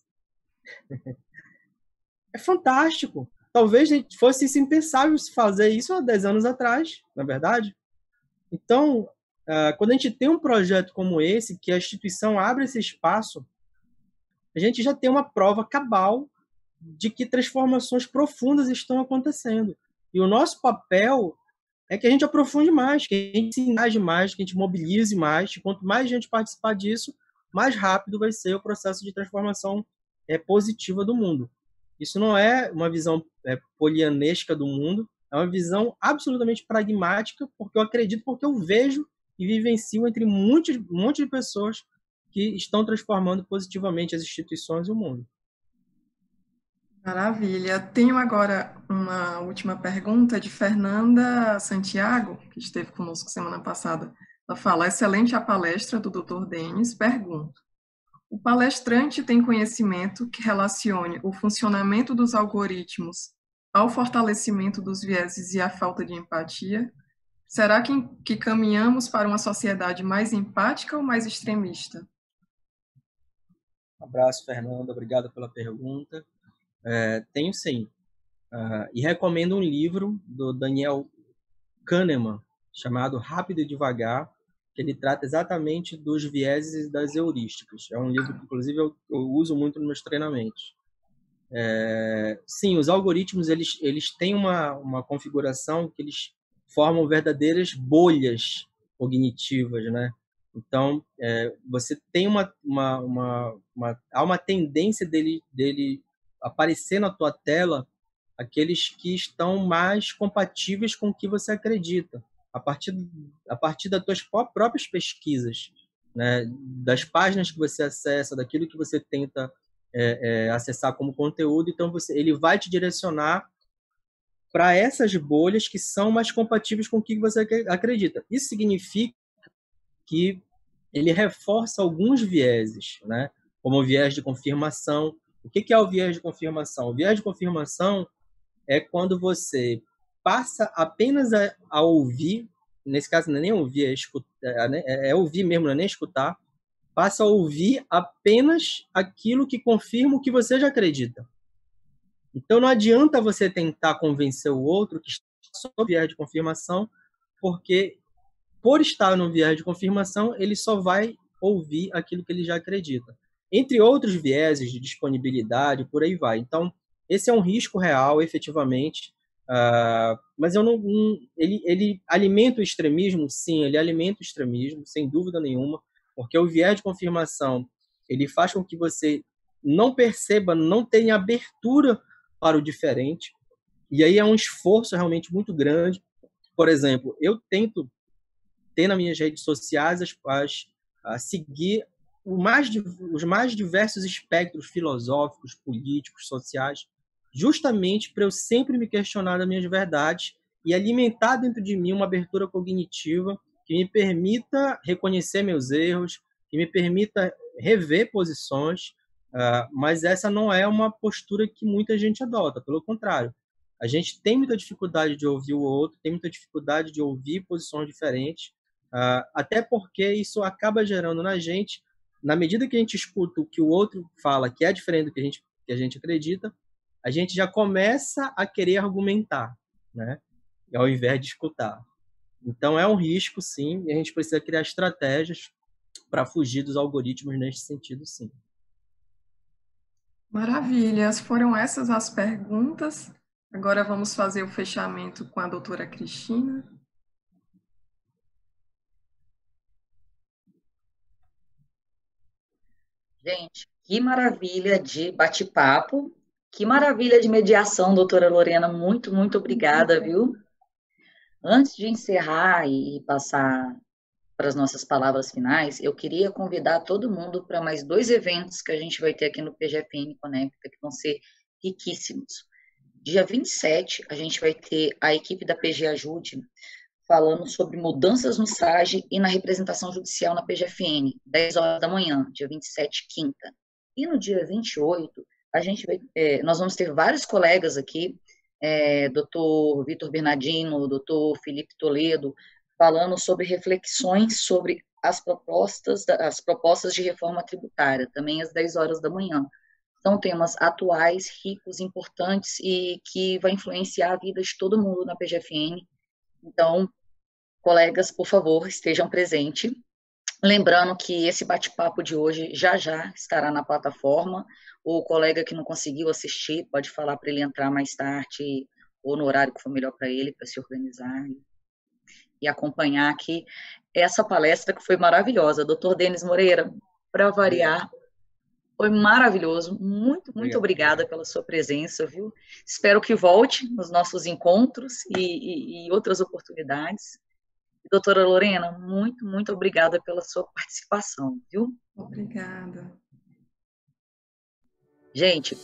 É fantástico. Talvez fosse impensável se fazer isso há 10 anos atrás, na verdade. Então, quando a gente tem um projeto como esse, que a instituição abre esse espaço, a gente já tem uma prova cabal de que transformações profundas estão acontecendo. E o nosso papel é que a gente aprofunde mais, que a gente se engaje mais, que a gente mobilize mais. Quanto mais gente participar disso, mais rápido vai ser o processo de transformação positiva do mundo. Isso não é uma visão polianesca do mundo, é uma visão absolutamente pragmática, porque eu acredito, porque eu vejo e vivencio entre um monte de pessoas que estão transformando positivamente as instituições e o mundo. Maravilha. Tenho agora uma última pergunta de Fernanda Santiago, que esteve conosco semana passada. Ela fala: excelente a palestra do Dr. Denis. Pergunto: o palestrante tem conhecimento que relacione o funcionamento dos algoritmos ao fortalecimento dos vieses e à falta de empatia? Será que caminhamos para uma sociedade mais empática ou mais extremista? Um abraço, Fernanda. Obrigado pela pergunta. Tenho sim. E recomendo um livro do Daniel Kahneman, chamado Rápido e Devagar, que ele trata exatamente dos vieses e das heurísticas. É um livro que, inclusive, eu uso muito nos meus treinamentos. Sim, os algoritmos eles têm uma configuração que eles formam verdadeiras bolhas cognitivas, né? Então, você tem há uma tendência dele aparecer na tua tela aqueles que estão mais compatíveis com o que você acredita, a partir das tuas próprias pesquisas, né? Das páginas que você acessa, daquilo que você tenta acessar como conteúdo. Então, ele vai te direcionar para essas bolhas que são mais compatíveis com o que você acredita. Isso significa que ele reforça alguns vieses, né? Como o viés de confirmação. O que é o viés de confirmação? O viés de confirmação é quando você passa apenas a ouvir, nesse caso não é nem ouvir, é escutar, é ouvir mesmo, não é nem escutar, passa a ouvir apenas aquilo que confirma o que você já acredita. Então não adianta você tentar convencer o outro que está sob viés de confirmação, porque por estar no viés de confirmação, ele só vai ouvir aquilo que ele já acredita. Entre outros vieses de disponibilidade, por aí vai. Então, esse é um risco real, efetivamente, mas eu não, ele alimenta o extremismo? Sim, ele alimenta o extremismo, sem dúvida nenhuma, porque o viés de confirmação, ele faz com que você não perceba, não tenha abertura para o diferente, e aí é um esforço realmente muito grande. Por exemplo, eu tento ter nas minhas redes sociais a seguir os mais diversos espectros filosóficos, políticos, sociais, justamente para eu sempre me questionar das minhas verdades e alimentar dentro de mim uma abertura cognitiva que me permita reconhecer meus erros, que me permita rever posições, mas essa não é uma postura que muita gente adota, pelo contrário. A gente tem muita dificuldade de ouvir o outro, tem muita dificuldade de ouvir posições diferentes, até porque isso acaba gerando na gente, na medida que a gente escuta o que o outro fala, que é diferente do que a gente acredita, a gente já começa a querer argumentar, né? Ao invés de escutar. Então é um risco, sim, e a gente precisa criar estratégias para fugir dos algoritmos nesse sentido, sim. Maravilhas, foram essas as perguntas. Agora vamos fazer o fechamento com a doutora Cristina. Gente, que maravilha de bate-papo, que maravilha de mediação, doutora Lorena, muito, muito obrigada, viu? Antes de encerrar e passar para as nossas palavras finais, eu queria convidar todo mundo para mais 2 eventos que a gente vai ter aqui no PGFN Conecta, que vão ser riquíssimos. Dia 27, a gente vai ter a equipe da PG Ajude falando sobre mudanças no SAGE e na representação judicial na PGFN, 10 horas da manhã, dia 27, quinta. E no dia 28, nós vamos ter vários colegas aqui, doutor Vitor Bernardino, doutor Felipe Toledo, falando sobre reflexões sobre as propostas de reforma tributária, também às 10 horas da manhã. São temas atuais, ricos, importantes e que vai influenciar a vida de todo mundo na PGFN. Então, colegas, por favor, estejam presentes. Lembrando que esse bate-papo de hoje já estará na plataforma. O colega que não conseguiu assistir pode falar para ele entrar mais tarde ou no horário que for melhor para ele, para se organizar e acompanhar aqui essa palestra que foi maravilhosa. Doutor Denis Moreira, para variar, foi maravilhoso. Muito, muito obrigada pela sua presença, viu? Espero que volte nos nossos encontros e outras oportunidades. Doutora Lorena, muito, muito obrigada pela sua participação, viu? Obrigada. Gente,